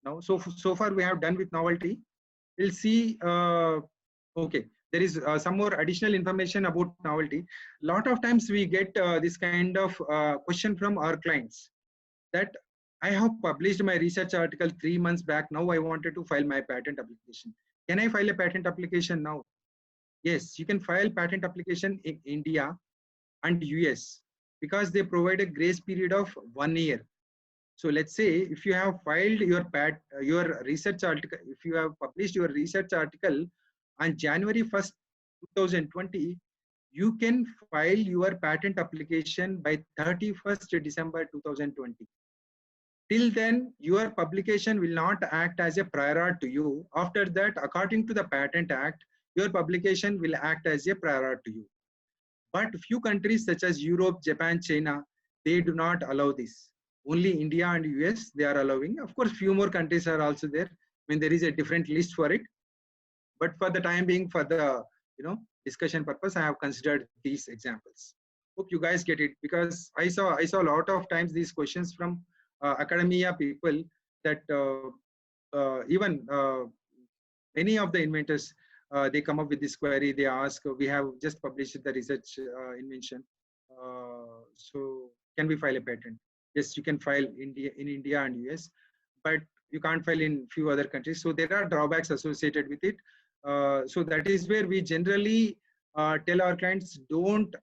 now. So far we have done with novelty. We'll see. Okay, there is some more additional information about novelty. A lot of times we get this kind of question from our clients that I have published my research article 3 months back. Now I wanted to file my patent application. Can I file a patent application now? Yes, you can file patent application in India and US because they provide a grace period of 1 year. So let's say if you have filed your research article, if you have published your research article on January 1st, 2020, you can file your patent application by 31st December 2020. Till then, your publication will not act as a prior art to you. After that, according to the Patent Act, your publication will act as a prior art to you. But few countries such as Europe, Japan, China, they do not allow this. Only India and US, they are allowing. Of course, few more countries are also there when there is a different list for it. But for the time being, for the discussion purpose, I have considered these examples. Hope you guys get it, because I saw a lot of times these questions from academia people that even many of the inventors, they come up with this query. They ask, we have just published the research invention. So can we file a patent? Yes, you can file in India and US, but you can't file in few other countries. So there are drawbacks associated with it. So that is where we generally tell our clients, don't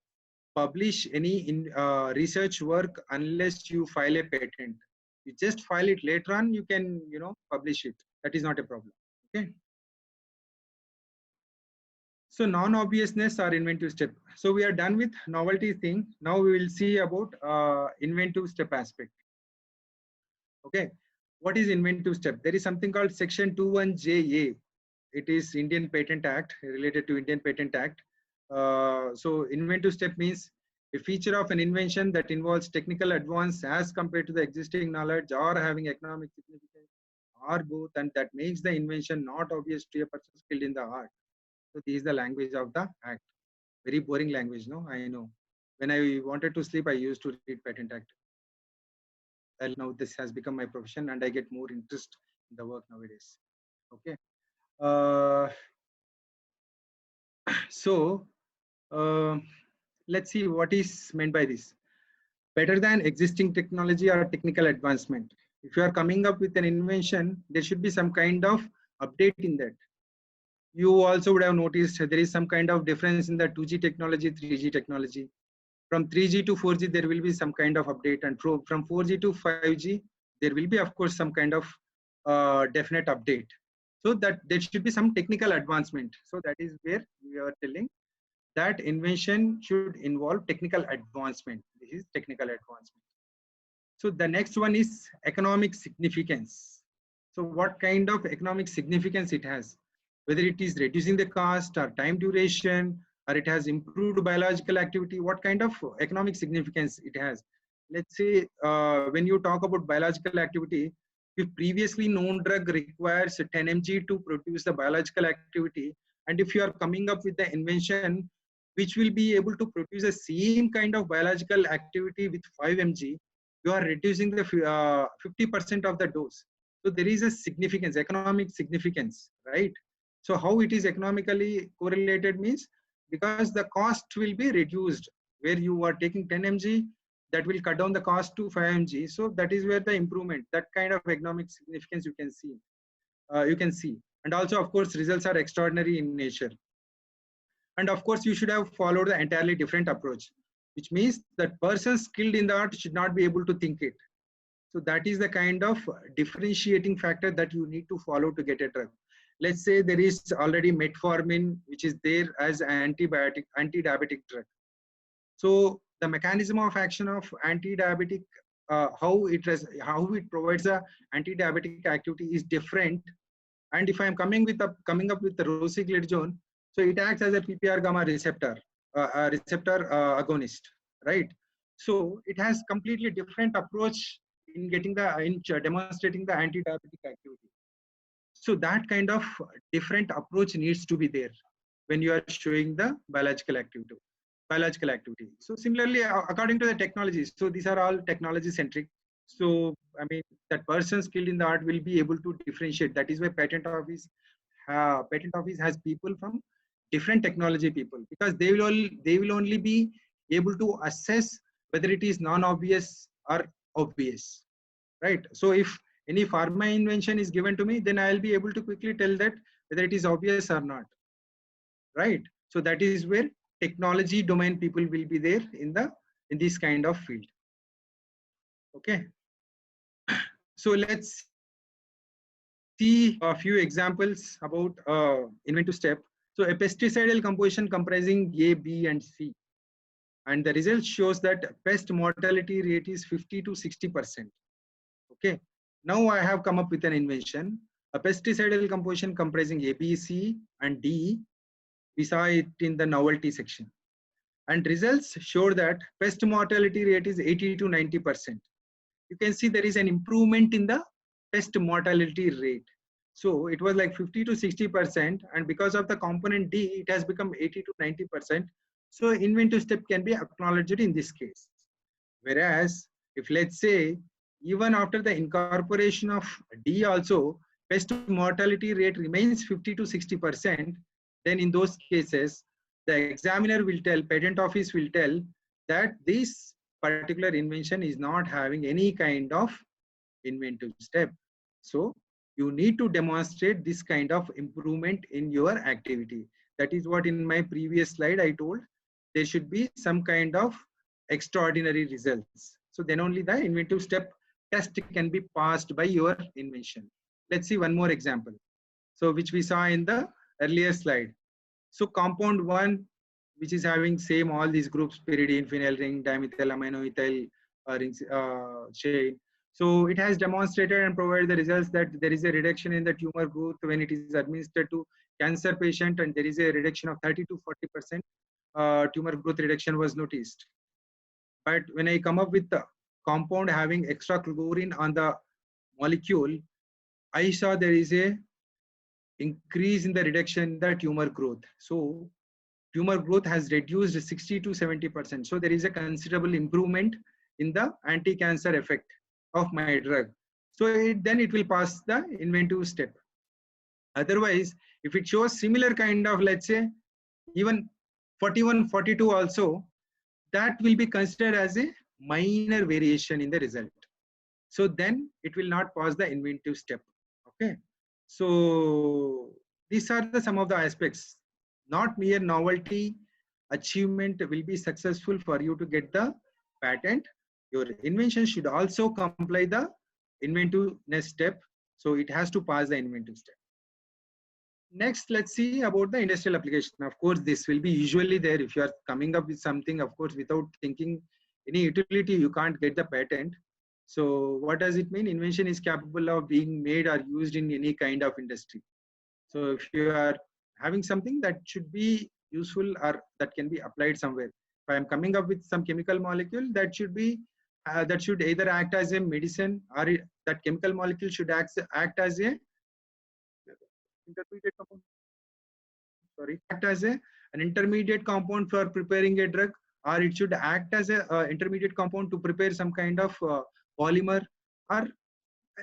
publish any research work unless you file a patent. You just file it later on, you can publish it. That is not a problem. Okay. So non-obviousness or inventive step. So we are done with novelty thing. Now we will see about inventive step aspect. Okay. What is inventive step? There is something called section 21JA. It is Indian Patent Act, related to Indian Patent Act. So inventive step means a feature of an invention that involves technical advance as compared to the existing knowledge or having economic significance or both, and that makes the invention not obvious to a person skilled in the art. So this is the language of the act. Very boring language, no? I know. When I wanted to sleep, I used to read Patent Act. And now this has become my profession and I get more interest in the work nowadays. Okay. So let's see what is meant by this. Better than existing technology or technical advancement. If you are coming up with an invention, there should be some kind of update in that. You also would have noticed there is some kind of difference in the 2G technology, 3G technology. From 3G to 4G, there will be some kind of update, and from 4G to 5G, there will be, of course, some kind of definite update. So that there should be some technical advancement. So that is where we are telling that invention should involve technical advancement. This is technical advancement. So the next one is economic significance. So what kind of economic significance it has? Whether it is reducing the cost or time duration, or it has improved biological activity, what kind of economic significance it has? Let's say when you talk about biological activity, if previously known drug requires 10 mg to produce the biological activity, and if you are coming up with the invention which will be able to produce the same kind of biological activity with 5 mg, you are reducing the 50% of the dose. So there is a significance, economic significance, right? So how it is economically correlated means, because the cost will be reduced, where you are taking 10 mg, that will cut down the cost to 5 mg. So that is where the improvement, that kind of economic significance you can see. And also, of course, results are extraordinary in nature. And of course, you should have followed the entirely different approach, which means that person skilled in the art should not be able to think it. So that is the kind of differentiating factor that you need to follow to get a drug. Let's say there is already metformin, which is there as an anti-diabetic drug. So the mechanism of action of anti-diabetic, how it provides a anti-diabetic activity is different. And if I am coming up with the rosiglitazone, so it acts as a PPR gamma receptor, agonist, right? So it has completely different approach in demonstrating the anti-diabetic activity. So that kind of different approach needs to be there when you are showing the biological activity. So similarly, according to the technologies, so these are all technology centric. So I mean, that person skilled in the art will be able to differentiate. That is why patent office has people from different technology people, because they will only be able to assess whether it is non-obvious or obvious, right? So if any pharma invention is given to me, then I'll be able to quickly tell that whether it is obvious or not, right? So that is where technology domain people will be there in this kind of field. Okay, so let's see a few examples about inventive step. So a pesticidal composition comprising A, B, and C, and the result shows that pest mortality rate is 50 to 60%. Okay, now I have come up with an invention, a pesticidal composition comprising A, B, C, and D. We saw it in the novelty section, and results show that pest mortality rate is 80 to 90%. You can see there is an improvement in the pest mortality rate. So it was like 50 to 60%, and because of the component D, it has become 80 to 90%. So inventive step can be acknowledged in this case. Whereas if let's say even after the incorporation of D also, pest mortality rate remains 50 to 60%, then in those cases, the examiner will tell, patent office will tell that this particular invention is not having any kind of inventive step. So you need to demonstrate this kind of improvement in your activity. That is what in my previous slide I told, there should be some kind of extraordinary results. So then only the inventive step test can be passed by your invention. Let's see one more example. So which we saw in the earlier slide. So compound 1, which is having same all these groups, pyridine, phenyl ring, dimethyl aminoethyl chain. So it has demonstrated and provided the results that there is a reduction in the tumor growth when it is administered to cancer patient, and there is a reduction of 30 to 40% tumor growth reduction was noticed. But when I come up with the compound having extra chlorine on the molecule, I saw there is a increase in the reduction in the tumor growth. So tumor growth has reduced 60 to 70%. So there is a considerable improvement in the anti-cancer effect of my drug. So then it will pass the inventive step. Otherwise, if it shows similar kind of, let's say, even 41, 42 also, that will be considered as a minor variation in the result. So then it will not pass the inventive step. Okay. So these are some of the aspects. Not mere novelty achievement will be successful for you to get the patent. Your invention should also comply the inventiveness step. So it has to pass the inventive step. Next, let's see about the industrial application. Of course, this will be usually there. If you are coming up with something, of course, without thinking any utility, you can't get the patent. So what does it mean? Invention is capable of being made or used in any kind of industry. So if you are having something that should be useful or that can be applied somewhere. If I am coming up with some chemical molecule, that should be that should either act as a medicine, or that chemical molecule should act as a intermediate compound. Sorry, act as an intermediate compound for preparing a drug, or it should act as a intermediate compound to prepare some kind of polymer or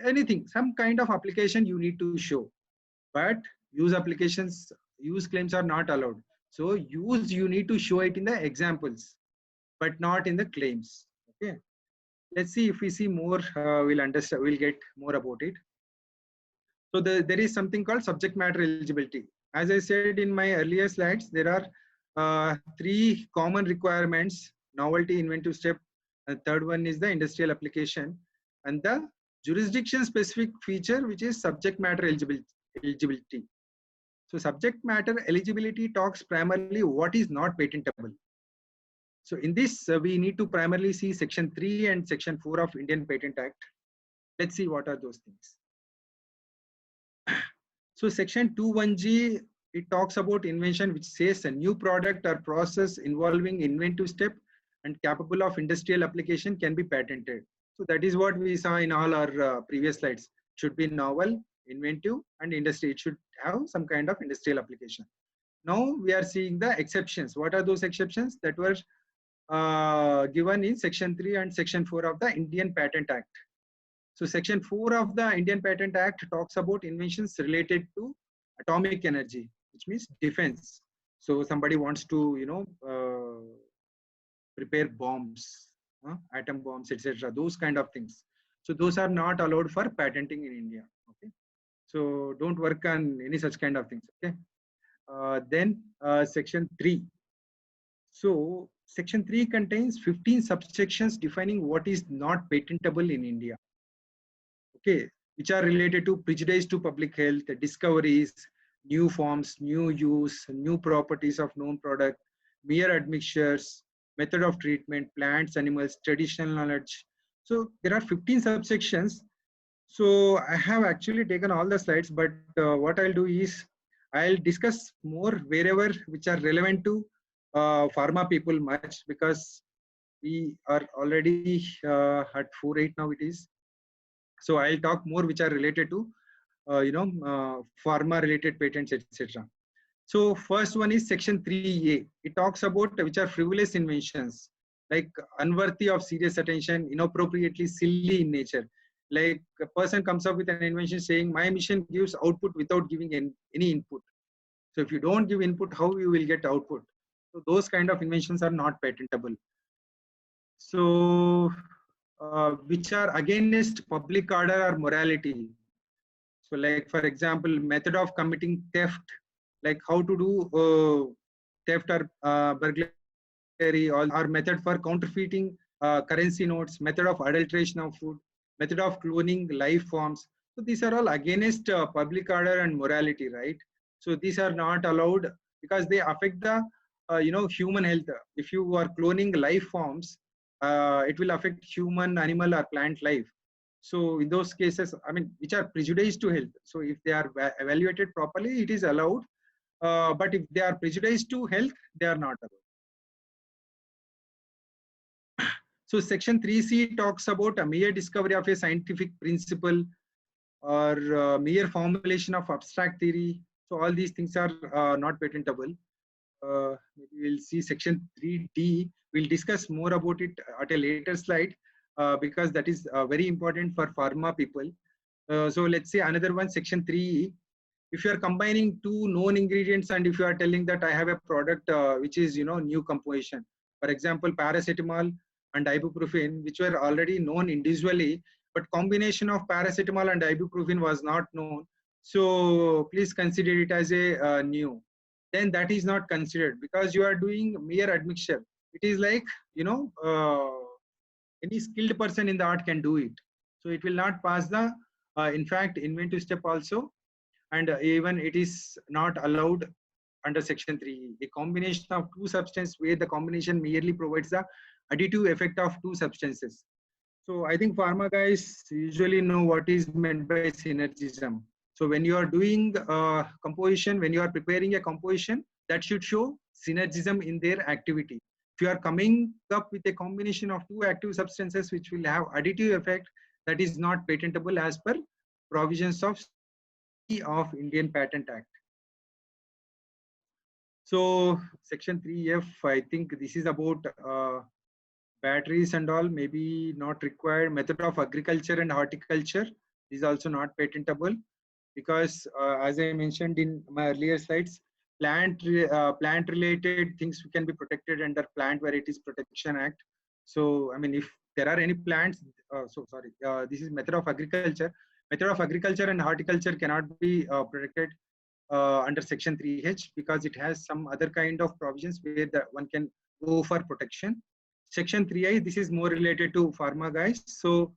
anything, some kind of application you need to show. But use claims are not allowed. So you need to show it in the examples, but not in the claims. Okay. Let's see if we see more, we'll get more about it. So there is something called subject matter eligibility. As I said in my earlier slides, there are 3 common requirements: novelty, inventive step, and third one is the industrial application. and the jurisdiction specific feature, which is subject matter eligibility. So subject matter eligibility talks primarily what is not patentable. So in this, we need to primarily see Section 3 and Section 4 of Indian Patent Act. Let's see what are those things. So Section 21G, it talks about invention, which says a new product or process involving inventive step and capable of industrial application can be patented. So that is what we saw in all our previous slides. It should be novel, inventive, and industry. It should have some kind of industrial application. Now we are seeing the exceptions. What are those exceptions that were given in Section 3 and Section 4 of the Indian Patent Act? So Section 4 of the Indian Patent Act talks about inventions related to atomic energy, which means defense. So somebody wants to, prepare bombs, atom bombs, etc. Those kind of things. So those are not allowed for patenting in India. Okay. So don't work on any such kind of things. Okay. Then Section 3. So Section 3 contains 15 subsections defining what is not patentable in India. Okay, which are related to prejudice to public health, discoveries, new forms, new use, new properties of known product, mere admixtures, method of treatment, plants, animals, traditional knowledge. So there are 15 subsections. So I have actually taken all the slides, but what I'll do is I'll discuss more wherever which are relevant to pharma people much, because we are already at 4:08 now it is. So I'll talk more which are related to, pharma related patents, etc. So first one is Section 3A. It talks about which are frivolous inventions, like unworthy of serious attention, inappropriately silly in nature. Like a person comes up with an invention saying, my machine gives output without giving any input. So if you don't give input, how you will get output? So those kind of inventions are not patentable. So which are against public order or morality. So like, for example, method of committing theft, like how to do theft or burglary, or method for counterfeiting currency notes, method of adulteration of food, method of cloning life forms. So these are all against public order and morality, right? So these are not allowed because they affect the human health. If you are cloning life forms, it will affect human, animal, or plant life. So in those cases, I mean, which are prejudiced to health. So if they are evaluated properly, it is allowed. But if they are prejudiced to health, they are not allowed. So Section 3C talks about a mere discovery of a scientific principle or mere formulation of abstract theory. So all these things are not patentable. Maybe we'll see Section 3D. We'll discuss more about it at a later slide because that is very important for pharma people. So let's say another one, Section 3E. If you are combining two known ingredients and if you are telling that I have a product which is new composition, for example, paracetamol and ibuprofen, which were already known individually, but combination of paracetamol and ibuprofen was not known. So please consider it as a new. Then that is not considered because you are doing mere admixture. It is like any skilled person in the art can do it. So it will not pass the in fact inventive step also, and even it is not allowed under Section 3. A combination of two substances where the combination merely provides the additive effect of two substances. So I think pharma guys usually know what is meant by synergism. So when you are doing composition, when you are preparing a composition, that should show synergism in their activity. If you are coming up with a combination of two active substances which will have additive effect, that is not patentable as per provisions of Indian Patent Act. So Section 3F, I think this is about batteries and all, maybe not required. Method of agriculture and horticulture is also not patentable because as I mentioned in my earlier slides, plant related things can be protected under Plant Varieties Protection Act. So I mean, if there are any plants, this is method of agriculture. Method of agriculture and horticulture cannot be protected under Section 3H because it has some other kind of provisions where one can go for protection. Section 3I, this is more related to pharma guys. So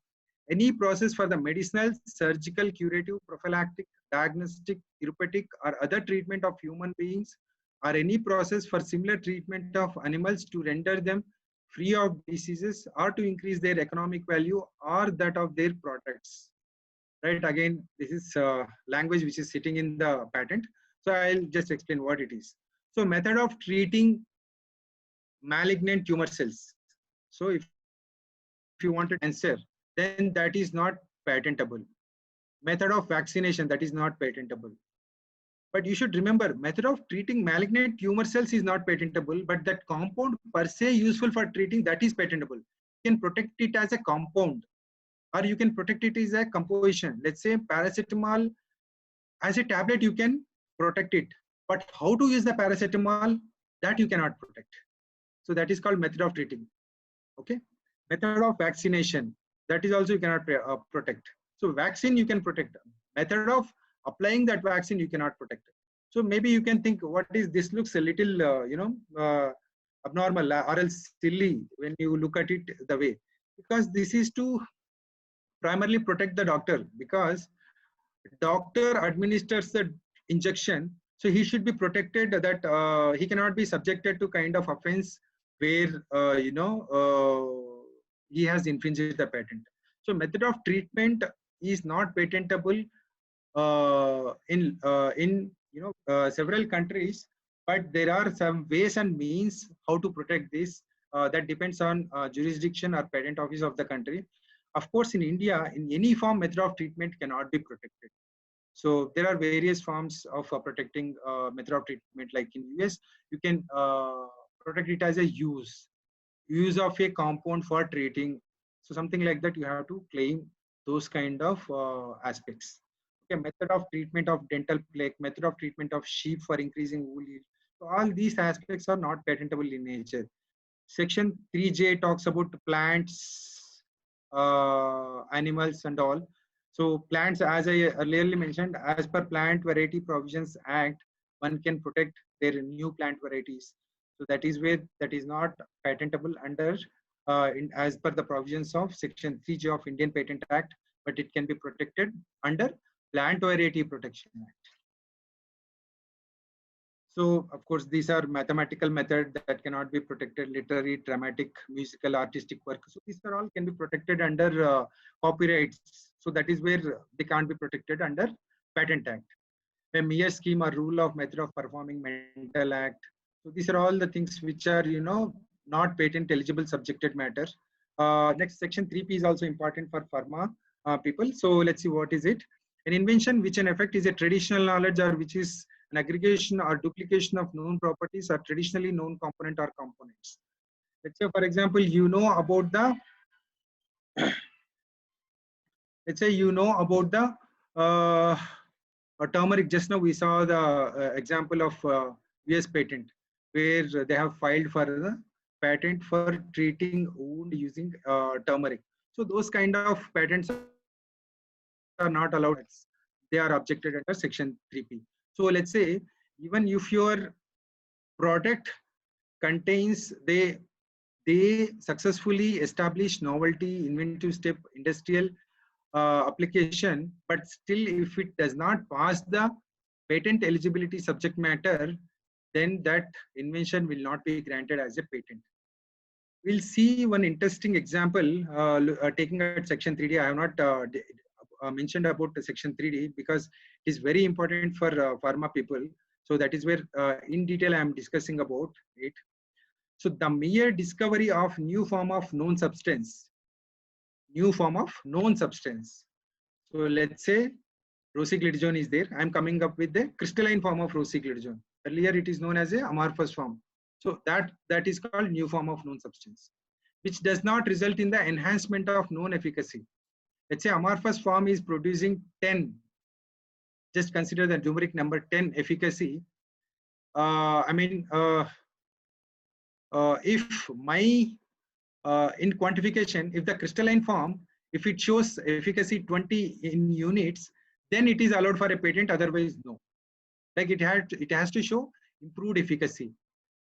Any process for the medicinal, surgical, curative, prophylactic, diagnostic, therapeutic, or other treatment of human beings, or any process for similar treatment of animals to render them free of diseases or to increase their economic value or that of their products. Right, again, this is language which is sitting in the patent. So I'll just explain what it is. So method of treating malignant tumor cells. So if you want to answer, then that is not patentable. Method of vaccination, that is not patentable. But you should remember, method of treating malignant tumor cells is not patentable, but that compound per se useful for treating, that is patentable. You can protect it as a compound, or you can protect it as a composition. Let's say paracetamol as a tablet, you can protect it, but how to use the paracetamol, that you cannot protect. So that is called method of treating. Okay, method of vaccination, that is also you cannot protect. So vaccine you can protect. Method of applying that vaccine you cannot protect. So maybe you can think, what is this? Looks a little abnormal or else silly when you look at it the way, because this is to primarily protect the doctor, because doctor administers the injection, so he should be protected that he cannot be subjected to kind of offense where he has infringed the patent. So method of treatment is not patentable in several countries, but there are some ways and means how to protect this. That depends on jurisdiction or patent office of the country. Of course, in India, in any form, method of treatment cannot be protected. So there are various forms of protecting method of treatment. Like in US, you can protect it as a use of a compound for treating. So something like that, you have to claim those kind of aspects. Okay, method of treatment of dental plaque, method of treatment of sheep for increasing wool yield. So all these aspects are not patentable in nature. Section 3J talks about plants, animals and all. So plants, as I earlier mentioned, as per Plant Variety Provisions Act, one can protect their new plant varieties. So that is where that is not patentable under as per the provisions of Section 3J of Indian Patent Act, but it can be protected under Plant Variety Protection Act. So of course, these are mathematical methods that cannot be protected, literary, dramatic, musical, artistic work. So these are all can be protected under copyrights. So that is where they can't be protected under Patent Act. A mere scheme or rule of method of performing mental act. So these are all the things which are, not patent eligible subjected matter. Next, section 3P is also important for pharma people. So let's see what is it. An invention which in effect is a traditional knowledge or which is an aggregation or duplication of known properties or traditionally known component or components. Let's say, for example, you know about the let's say you know about the turmeric. Just now we saw the example of US patent where they have filed for the patent for treating wound using turmeric. So those kind of patents are not allowed. They are objected under section 3P. So let's say even if your product contains they successfully establish novelty, inventive step, industrial application, but still if it does not pass the patent eligibility subject matter, then that invention will not be granted as a patent. We'll see one interesting example taking at section 3D. I have not mentioned about the section 3D because it is very important for pharma people. So that is where in detail I am discussing about it. So the mere discovery of new form of known substance. So let's say rosiglitazone is there. I'm coming up with the crystalline form of rosiglitazone. Earlier it is known as a amorphous form. So that is called new form of known substance, which does not result in the enhancement of known efficacy. Let's say amorphous form is producing 10. Just consider the numeric number 10 efficacy. If my in quantification, if the crystalline form, if it shows efficacy 20 in units, then it is allowed for a patent. Otherwise, no. Like it has to show improved efficacy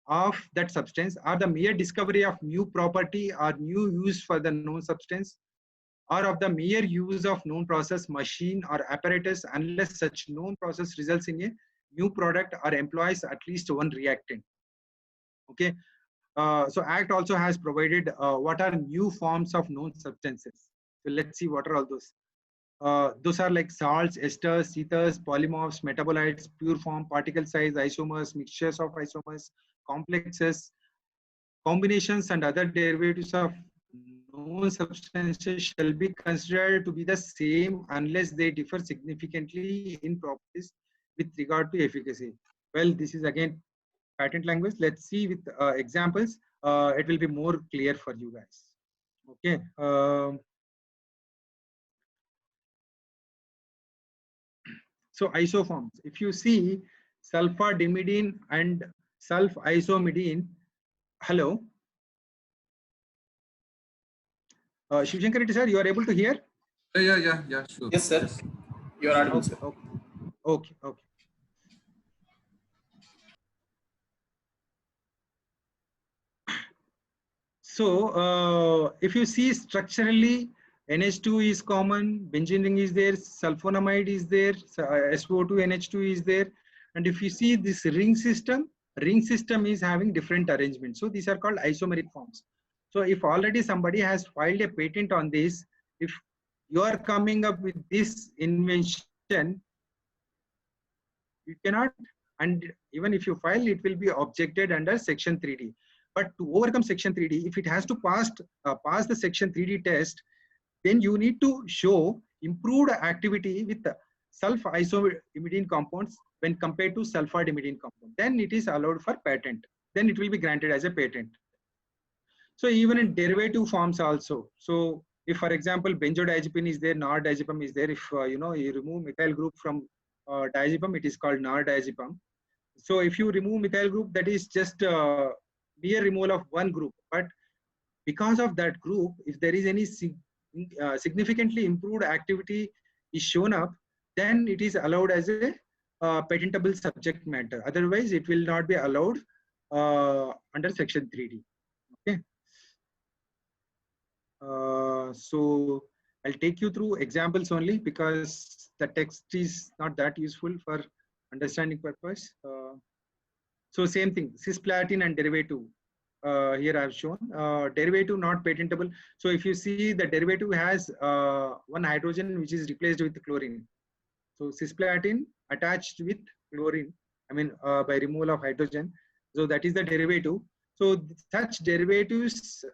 of that substance, or the mere discovery of new property or new use for the known substance, or of the mere use of known process, machine, or apparatus unless such known process results in a new product or employs at least one reactant. Okay. So Act also has provided what are new forms of known substances. So let's see what are all those. Those are like salts, esters, ethers, polymorphs, metabolites, pure form, particle size, isomers, mixtures of isomers, complexes, combinations, and other derivatives of known substances shall be considered to be the same unless they differ significantly in properties with regard to efficacy. Well, this is again patent language. Let's see with examples. It will be more clear for you guys. Okay. So isoforms. If you see sulfadimidine and sulfisomidine. Hello. Shivshankar Reddy sir, you are able to hear? Yeah, sure. Yes, sir. Yes. You are audible, Okay, sir. okay. So if you see structurally, NH2 is common, benzene ring is there, sulfonamide is there, SO2 NH2 is there, and if you see this ring system is having different arrangements. So these are called isomeric forms. So if already somebody has filed a patent on this, if you are coming up with this invention, you cannot, and even if you file, it will be objected under section 3D. But to overcome section 3D, if it has to pass the section 3D test, then you need to show improved activity with sulfisomidine compounds when compared to sulfadimidine compound. Then it is allowed for patent. Then it will be granted as a patent. So even in derivative forms also. So if, for example, benzodiazepine is there, nordiazepam is there. If you remove methyl group from diazepam, it is called nordiazepam. So if you remove methyl group, that is just mere removal of one group. But because of that group, if there is any significantly improved activity is shown up, then it is allowed as a patentable subject matter. Otherwise, it will not be allowed under section 3D. Okay. So I'll take you through examples only because the text is not that useful for understanding purpose. So same thing, cisplatin and derivative. Here I have shown derivative not patentable. So if you see the derivative has one hydrogen which is replaced with chlorine. So cisplatin attached with chlorine, by removal of hydrogen. So that is the derivative. So such derivatives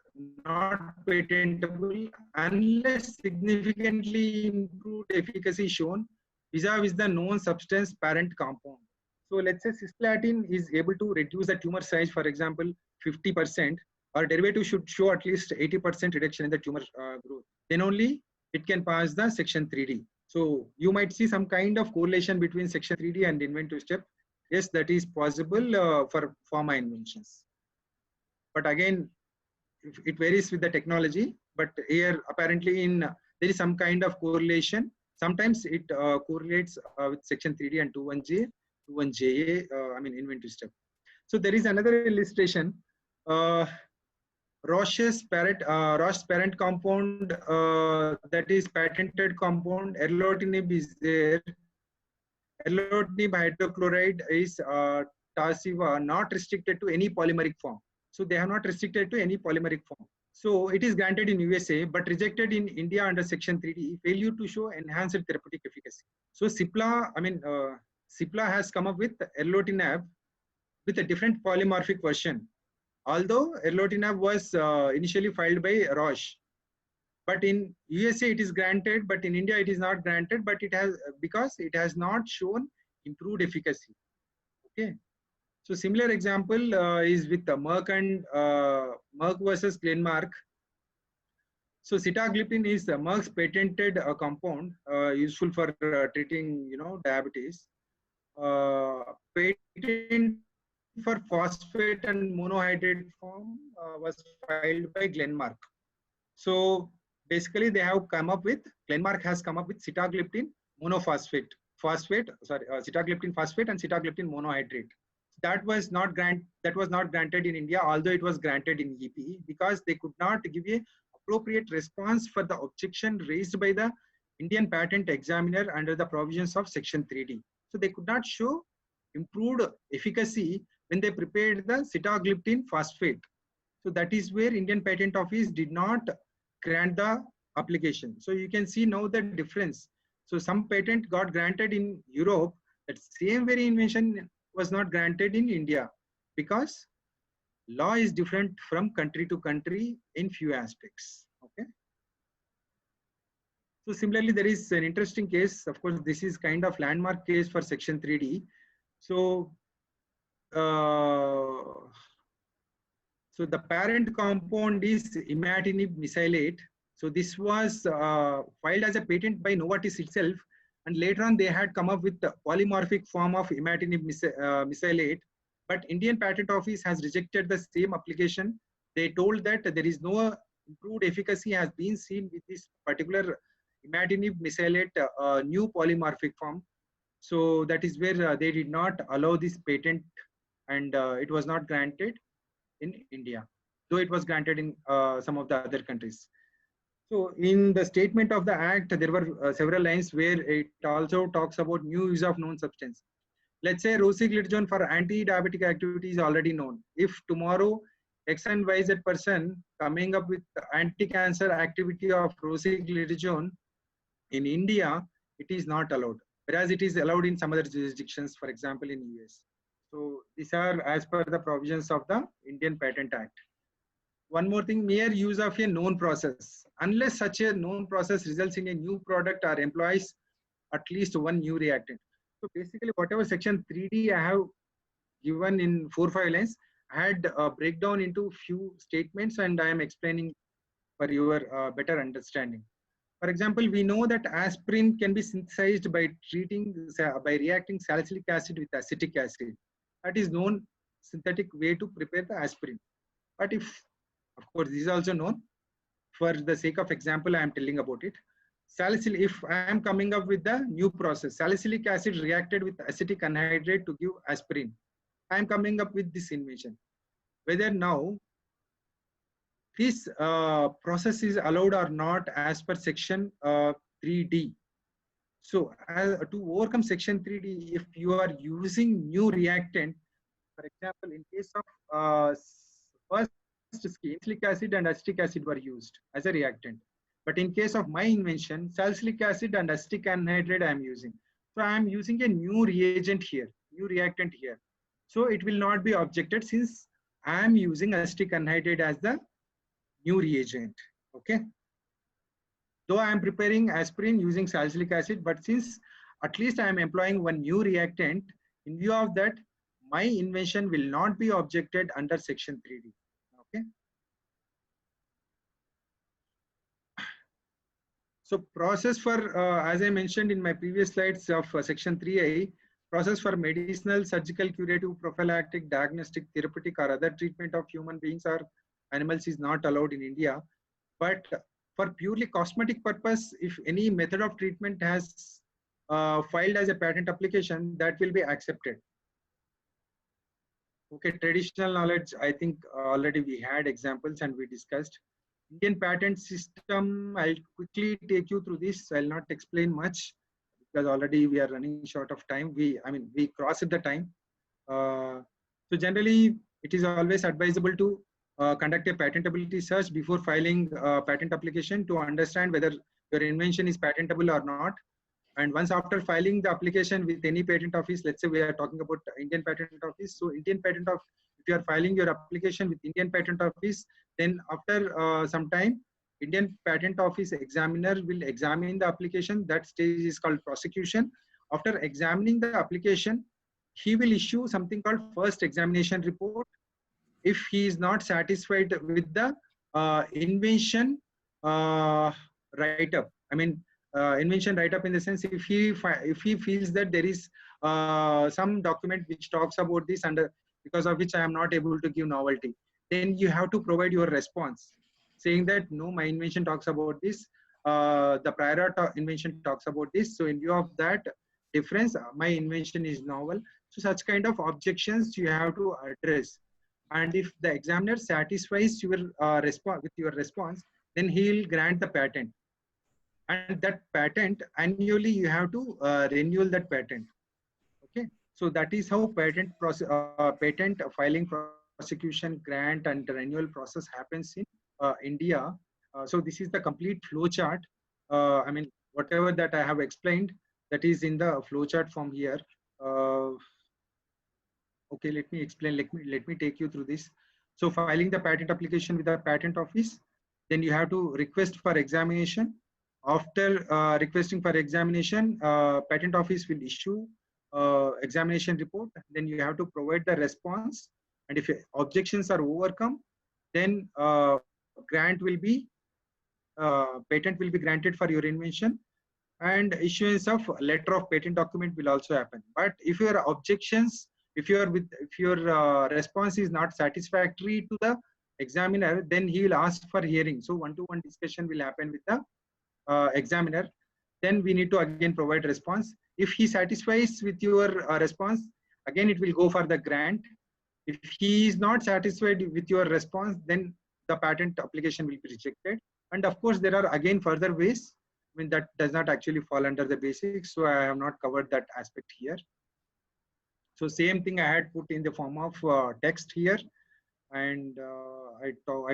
not patentable unless significantly improved efficacy shown vis-a-vis the known substance parent compound. So let's say cisplatin is able to reduce the tumor size, for example, 50%, or derivative should show at least 80% reduction in the tumor growth. Then only it can pass the section 3D. So you might see some kind of correlation between section 3D and inventive step. Yes, that is possible for pharma inventions. But again, it varies with the technology. But here apparently there is some kind of correlation. Sometimes it correlates with section 3D and 21J, 21JA, inventive step. So there is another illustration. Roche's parent compound, that is patented compound, erlotinib is there. Erlotinib hydrochloride is Tarsiva, not restricted to any polymeric form. So they are not restricted to any polymeric form. So it is granted in USA, but rejected in India under section 3D, failure to show enhanced therapeutic efficacy. So Cipla has come up with erlotinib with a different polymorphic version. Although erlotinib was initially filed by Roche, but in USA it is granted, but in India it is not granted, but it has, because it has not shown improved efficacy. Okay. So similar example is with Merck and Merck versus Glenmark. So sitagliptin is Merck's patented compound useful for treating diabetes. Patent for phosphate and monohydrate form was filed by Glenmark. So basically they have come up with, Glenmark has come up with sitagliptin monophosphate, sitagliptin phosphate and sitagliptin monohydrate. That was not granted in India, although it was granted in EPE, because they could not give a appropriate response for the objection raised by the Indian patent examiner under the provisions of section 3D. So they could not show improved efficacy when they prepared the sitagliptin phosphate. So that is where Indian Patent Office did not grant the application. So you can see now the difference. So some patent got granted in Europe, that same very invention was not granted in India because law is different from country to country in few aspects. Okay. So similarly, there is an interesting case. Of course, this is kind of landmark case for section 3D. So, so the parent compound is imatinib mesylate. So this was filed as a patent by Novartis itself, and later on they had come up with the polymorphic form of imatinib mesylate. But Indian Patent Office has rejected the same application. They told that there is no improved efficacy has been seen with this particular imatinib mesylate new polymorphic form. So that is where they did not allow this patent, and it was not granted in India, though it was granted in some of the other countries. So in the statement of the act, there were several lines where it also talks about new use of known substance. Let's say rosiglitazone for anti-diabetic activity is already known. If tomorrow X and YZ person coming up with anti-cancer activity of rosiglitazone in India, it is not allowed, whereas it is allowed in some other jurisdictions, for example in US. So these are as per the provisions of the Indian Patent Act. One more thing, mere use of a known process. Unless such a known process results in a new product or employs at least one new reactant. So basically whatever section 3D I have given in 4-5 lines, I had breakdown into few statements, and I am explaining for your better understanding. For example, we know that aspirin can be synthesized by reacting salicylic acid with acetic acid. That is known synthetic way to prepare the aspirin. But if, of course, this is also known, for the sake of example, I am telling about it. Salicylic, if I am coming up with the new process, salicylic acid reacted with acetic anhydride to give aspirin, I am coming up with this invention. Whether now this process is allowed or not as per section 3D. So to overcome section 3D, if you are using new reactant, for example, in case of first scheme, salicylic acid and acetic acid were used as a reactant. But in case of my invention, salicylic acid and acetic anhydride I am using. So I am using a new reagent here, new reactant here. So it will not be objected since I am using acetic anhydride as the new reagent. Okay. Though I am preparing aspirin using salicylic acid, but since at least I am employing one new reactant, in view of that, my invention will not be objected under section 3D. Okay. So process for, as I mentioned in my previous slides of section 3A, process for medicinal, surgical, curative, prophylactic, diagnostic, therapeutic or other treatment of human beings or animals is not allowed in India. But for purely cosmetic purpose, if any method of treatment has filed as a patent application, that will be accepted. Okay, traditional knowledge, I think already we had examples and we discussed. Indian patent system, I'll quickly take you through this. I'll not explain much because already we are running short of time. We crossed the time. So generally, it is always advisable to conduct a patentability search before filing a patent application to understand whether your invention is patentable or not. And once after filing the application with any patent office, let's say we are talking about Indian Patent Office. So Indian Patent Office, if you are filing your application with Indian Patent Office, then after some time, Indian Patent Office examiner will examine the application. That stage is called prosecution. After examining the application, he will issue something called first examination report. If he is not satisfied with the invention write-up, invention write-up in the sense, if he feels that there is some document which talks about this and because of which I am not able to give novelty, then you have to provide your response saying that no, my invention talks about this, the prior invention talks about this. So in view of that difference, my invention is novel. So such kind of objections you have to address. And if the examiner satisfies your response with your response, then he'll grant the patent. And that patent, annually you have to renew that patent. Okay, so that is how patent filing, prosecution, grant, and renewal process happens in India. So this is the complete flow chart. I mean, whatever that I have explained, that is in the flow chart from here. Okay, let me explain. Let me take you through this. So filing the patent application with the patent office, then you have to request for examination. After requesting for examination, patent office will issue examination report. Then you have to provide the response, and if objections are overcome, then patent will be granted for your invention, and issuance of letter of patent document will also happen. But if your objections, if your response is not satisfactory to the examiner, then he will ask for hearing. So one-to-one discussion will happen with the examiner. Then we need to again provide response. If he satisfies with your response, again it will go for the grant. If he is not satisfied with your response, then the patent application will be rejected. And of course, there are again further ways. I mean, that does not actually fall under the basics, so I have not covered that aspect here. So same thing I had put in the form of text here, and I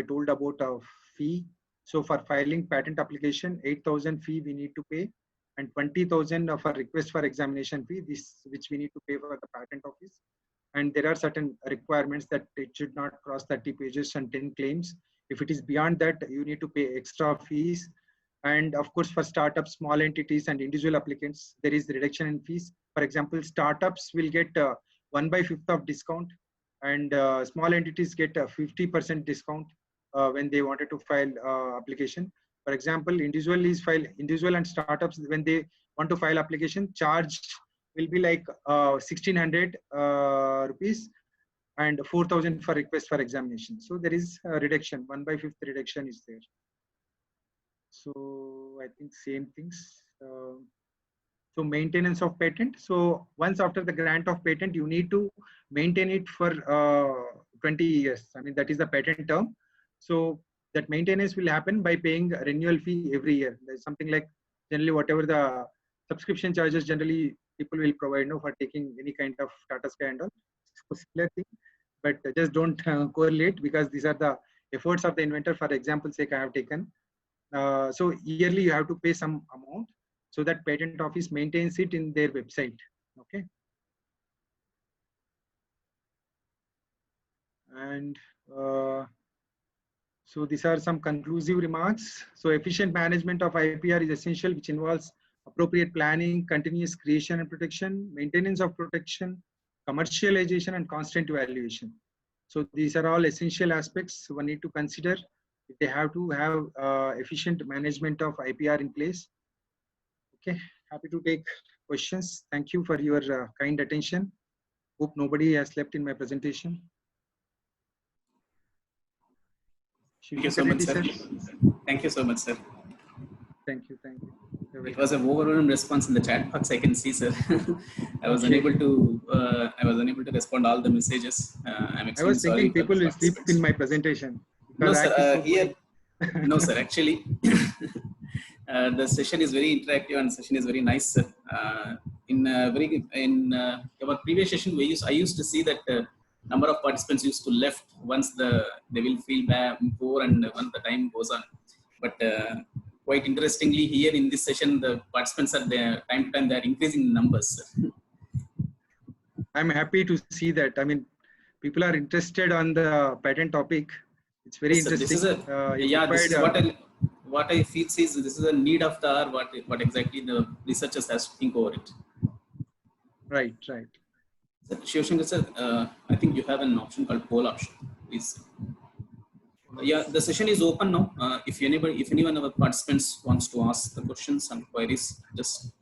told about a fee. So for filing patent application, 8,000 fee we need to pay, and 20,000 of a request for examination fee, which we need to pay for the patent office. And there are certain requirements that it should not cross 30 pages and 10 claims. If it is beyond that, you need to pay extra fees. And of course, for startups, small entities, and individual applicants, there is reduction in fees. For example, startups will get 1/5 of discount, and small entities get a 50% discount when they wanted to file application. For example, individual and startups, when they want to file application, charge will be like 1,600 rupees and 4,000 for request for examination. So there is a reduction, 1/5 reduction is there. So I think same things. So maintenance of patent. So once after the grant of patent, you need to maintain it for 20 years. I mean, that is the patent term. So that maintenance will happen by paying a renewal fee every year. There's something like generally whatever the subscription charges generally people will provide for taking any kind of Tata Sky and all. So similar thing, but just don't correlate, because these are the efforts of the inventor. For example sake, I have taken. So yearly you have to pay some amount, so that patent office maintains it in their website. Okay. And so these are some conclusive remarks. So efficient management of IPR is essential, which involves appropriate planning, continuous creation and protection, maintenance of protection, commercialization, and constant evaluation. So these are all essential aspects one need to consider if they have to have efficient management of IPR in place. Okay, happy to take questions. Thank you for your kind attention. Hope nobody has slept in my presentation. Thank you so much, sir. Thank you so much, sir. Thank you. It was an overwhelming response in the chat box. I can see, sir. I was unable to respond all the messages. I'm extremely I was thinking sorry people will sleep in my presentation. No, sir. No, sir. Actually, the session is very interactive and session is very nice, sir. In our previous session, I used to see that number of participants used to left once they will feel poor and once the time goes on. But quite interestingly, here in this session, the participants are there time to time. They are increasing in numbers, sir. I'm happy to see that. I mean, people are interested on the patent topic. It's very interesting. This is what I feel is this is a need of the hour. What exactly the researchers has to think over it. Right. Shivashankar sir, I think you have an option called poll option. Please. Yeah, the session is open now. If anyone of the participants wants to ask the questions and queries, just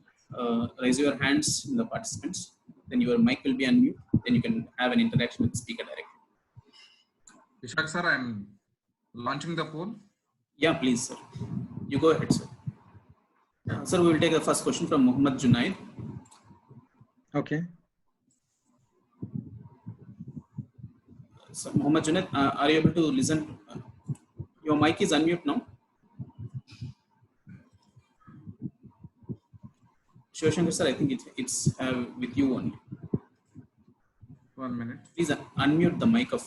raise your hands in the participants. Then your mic will be unmute. Then you can have an interaction with the speaker directly. Vishak sir, I'm launching the poll. Yeah, please, sir. You go ahead, sir. Sir, we will take the first question from Muhammad Junaid. Okay. So, Muhammad Junaid, are you able to listen? Your mic is unmute now. Shivashankar sir, I think it's with you only. 1 minute. Please unmute the mic of.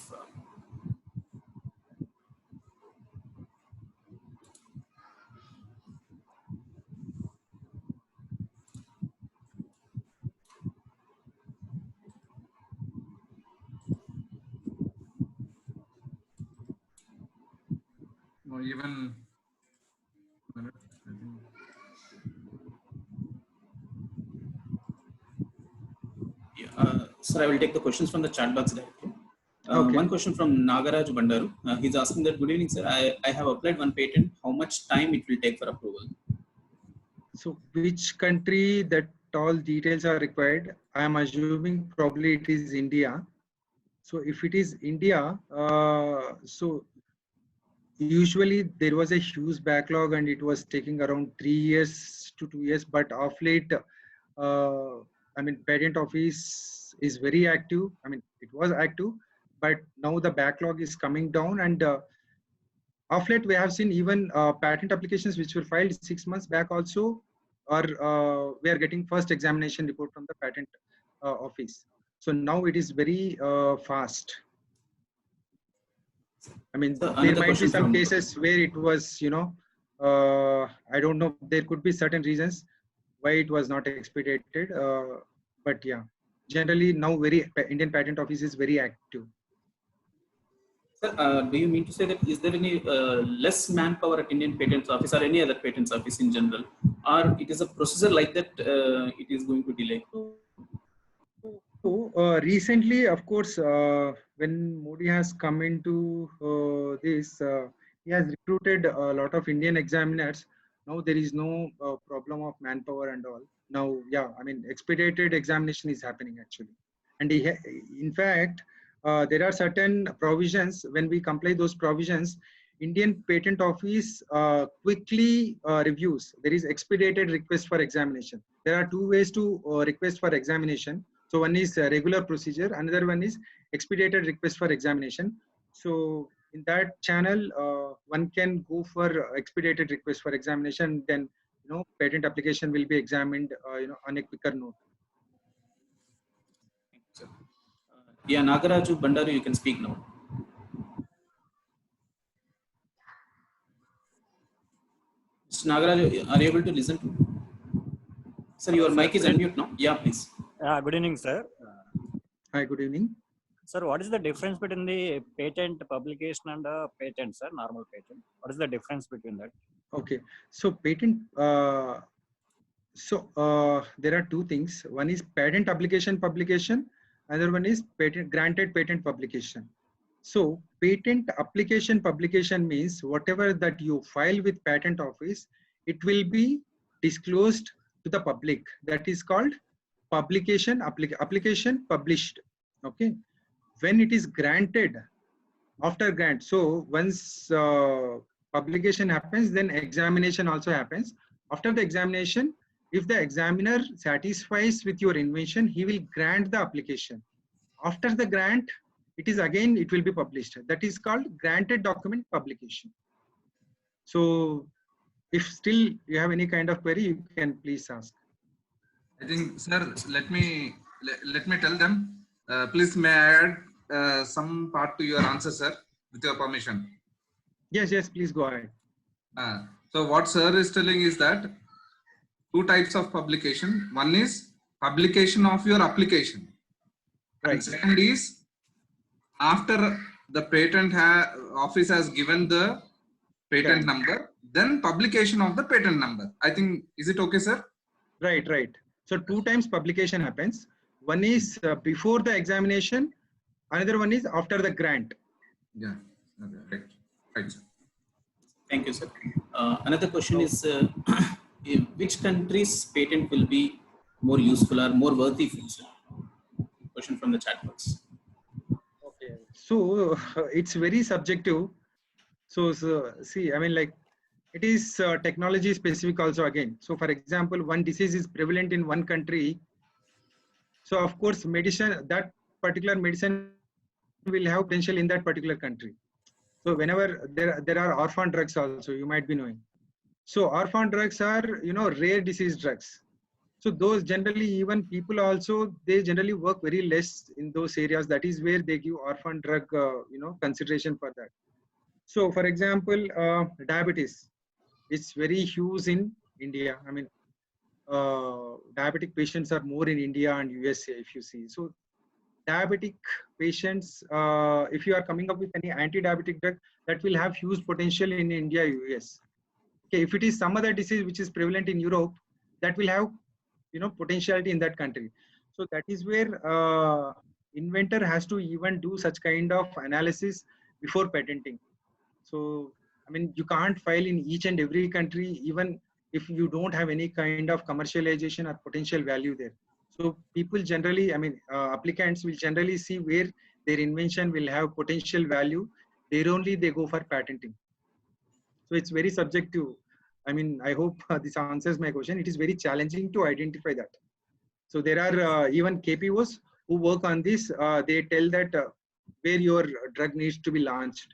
No, even minute, I think. Sir, I will take the questions from the chat box directly. Okay. One question from Nagaraj Bandaru. He's asking that, good evening, sir. I have applied one patent. How much time it will take for approval? So which country that all details are required? I am assuming probably it is India. So if it is India, so usually there was a huge backlog and it was taking around 3 years to 2 years. But of late, I mean, patent office is very active. I mean, it was active, but now the backlog is coming down. And of late, we have seen even patent applications which were filed 6 months back also, or we are getting first examination report from the patent office. So now it is very fast. I mean, So there might be some cases where it was, I don't know, there could be certain reasons why it was not expedited. But yeah, generally now Indian Patent Office is very active. Sir, do you mean to say that is there any less manpower at Indian Patents Office or any other patents office in general, or it is a procedure like that it is going to delay? So recently, of course, when Modi has come into this, he has recruited a lot of Indian examiners. Now there is no problem of manpower and all. Now, yeah, I mean, expedited examination is happening actually. And in fact, there are certain provisions. When we comply those provisions, Indian Patent Office quickly reviews. There is expedited request for examination. There are two ways to request for examination. So one is regular procedure, another one is expedited request for examination. So in that channel, one can go for expedited request for examination. Then patent application will be examined, on a quicker note. Yeah, Nagaraju Bandaru, you can speak now. Mr. Nagaraju, are you able to listen to me? Sir, your mic is unmute now. Yeah, please. Good evening, sir. Hi, good evening. Sir, what is the difference between the patent publication and the patent, sir, normal patent? What is the difference between that? Okay, so patent, there are two things. One is patent application publication, another one is granted patent publication. So patent application publication means whatever that you file with patent office, it will be disclosed to the public. That is called publication, application published. Okay. When it is granted, after grant, so once publication happens, then examination also happens. After the examination, if the examiner satisfies with your invention, he will grant the application. After the grant, it will be published. That is called granted document publication. So if still you have any kind of query, you can please ask. I think, sir, let me tell them. Please, may I add some part to your answer, sir, with your permission? Yes, please go ahead. So what sir is telling is that two types of publication. One is publication of your application. Right. And second is after the patent office has given the patent number, then publication of the patent number. I think, is it okay, sir? Right. So two times publication happens. One is before the examination, another one is after the grant. Yeah. Okay. Right, sir. Thank you, sir. Another question is, which country's patent will be more useful or more worthy future? Question from the chat box. Okay. So it's very subjective. So see, I mean, like, it is technology specific also again. So for example, one disease is prevalent in one country. So of course, that particular medicine will have potential in that particular country. So whenever there are orphan drugs also, you might be knowing. So orphan drugs are, rare disease drugs. So those generally, even people also, they generally work very less in those areas. That is where they give orphan drug, consideration for that. So for example, diabetes, it's very huge in India. I mean, diabetic patients are more in India and USA, if you see. So diabetic patients, if you are coming up with any anti-diabetic drug, that will have huge potential in India, US. Okay, if it is some other disease which is prevalent in Europe, that will have potentiality in that country. So that is where inventor has to even do such kind of analysis before patenting. So I mean, you can't file in each and every country, even if you don't have any kind of commercialization or potential value there. So people generally, I mean, applicants will generally see where their invention will have potential value. There only they go for patenting. So it's very subjective. I mean, I hope this answers my question. It is very challenging to identify that. So there are even KPOs who work on this. They tell that where your drug needs to be launched.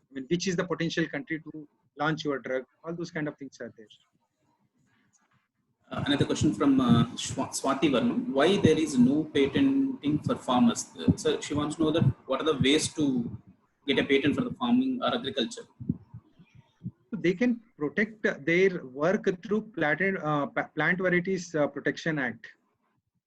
I mean, which is the potential country to launch your drug. All those kind of things are there. Another question from Swati Varma. Why there is no patenting for farmers? So she wants to know that what are the ways to get a patent for the farming or agriculture? So they can protect their work through Plant Varieties Protection Act.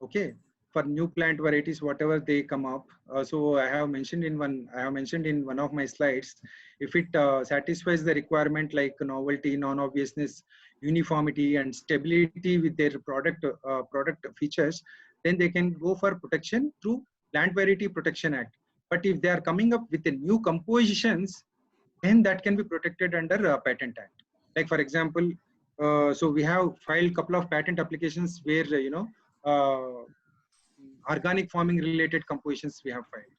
Okay, for new plant varieties, whatever they come up. So I have mentioned in one of my slides, if it satisfies the requirement like novelty, non-obviousness, uniformity, and stability with their product features, then they can go for protection through Plant Variety Protection Act. But if they are coming up with the new compositions, then that can be protected under Patent Act. Like for example, so we have filed a couple of patent applications where organic farming related compositions we have filed.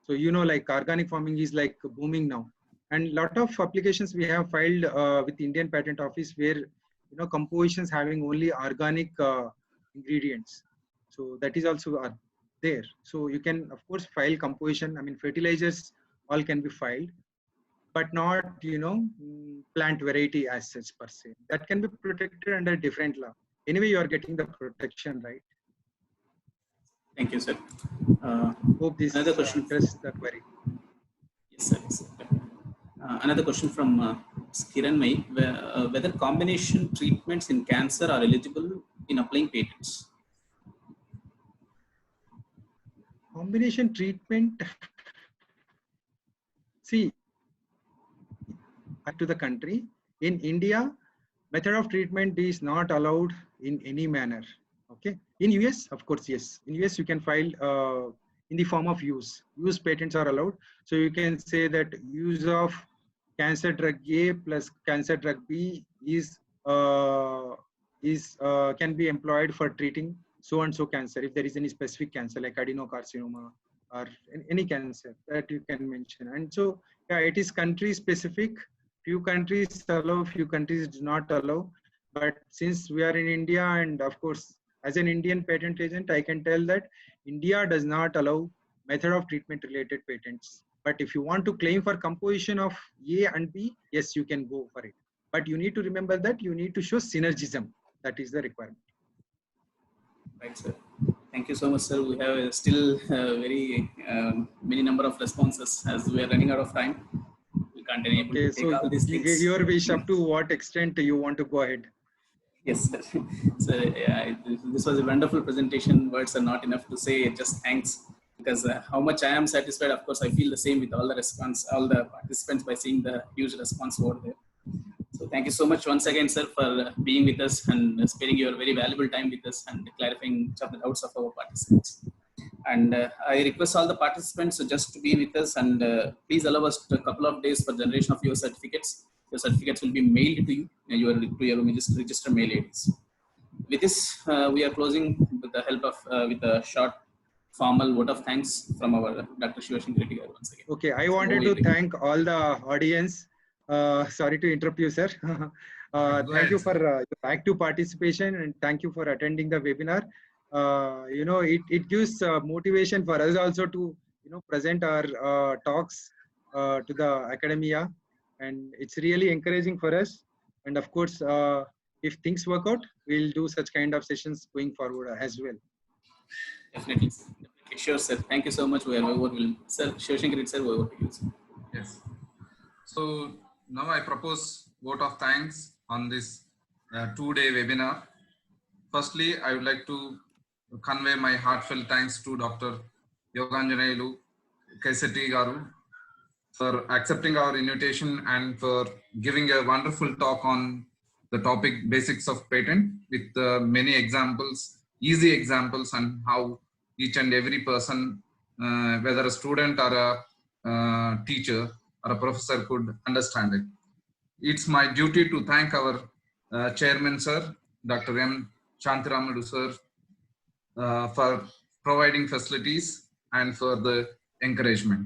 So like organic farming is like booming now, and lot of applications we have filed with Indian Patent Office where compositions having only organic ingredients. So that is also there. So you can of course file composition. I mean, fertilizers all can be filed, but not plant variety as such per se. That can be protected under different law. Anyway, you are getting the protection, right? Thank you, sir. Hope this another question addresses the query. Yes, sir. Yes, sir. Another question from Kiran Mai, whether combination treatments in cancer are eligible in applying patents? Combination treatment, see, to the country, in India, method of treatment is not allowed in any manner. Okay. In US, of course, yes. In US, you can file in the form of use. Use patents are allowed. So you can say that use of cancer drug A plus cancer drug B can be employed for treating so and so cancer. If there is any specific cancer like adenocarcinoma or any cancer that you can mention. And so, yeah, it is country specific. Few countries allow, few countries do not allow. But since we are in India, and of course, as an Indian patent agent, I can tell that India does not allow method of treatment related patents. But if you want to claim for composition of A and B, yes, you can go for it. But you need to remember that you need to show synergism. That is the requirement. Right, sir. Thank you so much, sir. We have still very many number of responses as we are running out of time. We can't enable to take all these things. Your wish up to what extent you want to go ahead. Yes, sir. So yeah, this was a wonderful presentation. Words are not enough to say. Just thanks, because how much I am satisfied. Of course, I feel the same with all the participants by seeing the huge response over there. So thank you so much once again, sir, for being with us and sparing your very valuable time with us and clarifying some of the doubts of our participants. And I request all the participants just to be with us, and please allow us a couple of days for generation of your certificates. Your certificates will be mailed to you, to your registered mail IDs. With this, we are closing with the help of with a short formal vote of thanks from our Dr. Shivashankar once again. Okay, I wanted to thank all the audience. Sorry to interrupt you, sir. Thank you for your active participation, and thank you for attending the webinar. It gives motivation for us also to present our talks to the academia, and it's really encouraging for us. And of course, if things work out, we'll do such kind of sessions going forward as well. Definitely, sir. Definitely. Sure, sir. Thank you so much. Whoever will, sir, Shivashankar, sir, over to you, sir. Yes. So now I propose vote of thanks on this 2-day webinar. Firstly, I would like to convey my heartfelt thanks to Dr. Yoganjaneyulu Kasetti garu for accepting our invitation and for giving a wonderful talk on the topic basics of patent with many examples, easy examples, and how each and every person, whether a student or a teacher or a professor, could understand it. It's my duty to thank our chairman, sir, Dr. M. Santhiram, sir, for providing facilities and for the encouragement.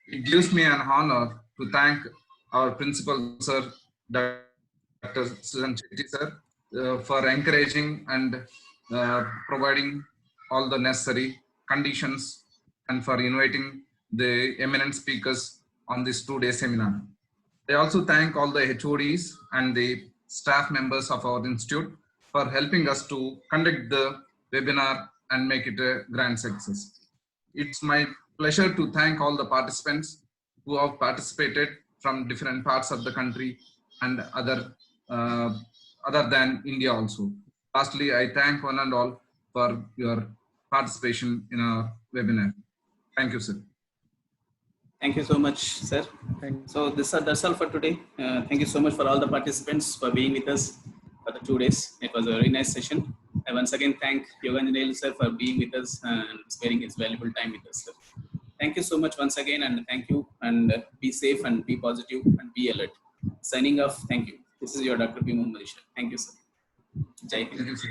It gives me an honor to thank our principal, sir, Dr. Santhiram, sir, for encouraging and providing all the necessary conditions and for inviting the eminent speakers on this 2-day seminar. I also thank all the HODs and the staff members of our institute for helping us to conduct the webinar and make it a grand success. It's my pleasure to thank all the participants who have participated from different parts of the country and other than India also. Lastly, I thank one and all for your participation in our webinar. Thank you, sir. Thank you so much, sir. So that's all for today. Thank you so much for all the participants for being with us for the 2 days. It was a very nice session. I once again thank Yoganjaneyulu sir for being with us and sparing his valuable time with us, sir. Thank you so much once again, and thank you, and be safe and be positive and be alert. Signing off, thank you. This is your Dr. P. Muhammad. Thank you, sir. Jai Hind. Thank you, sir.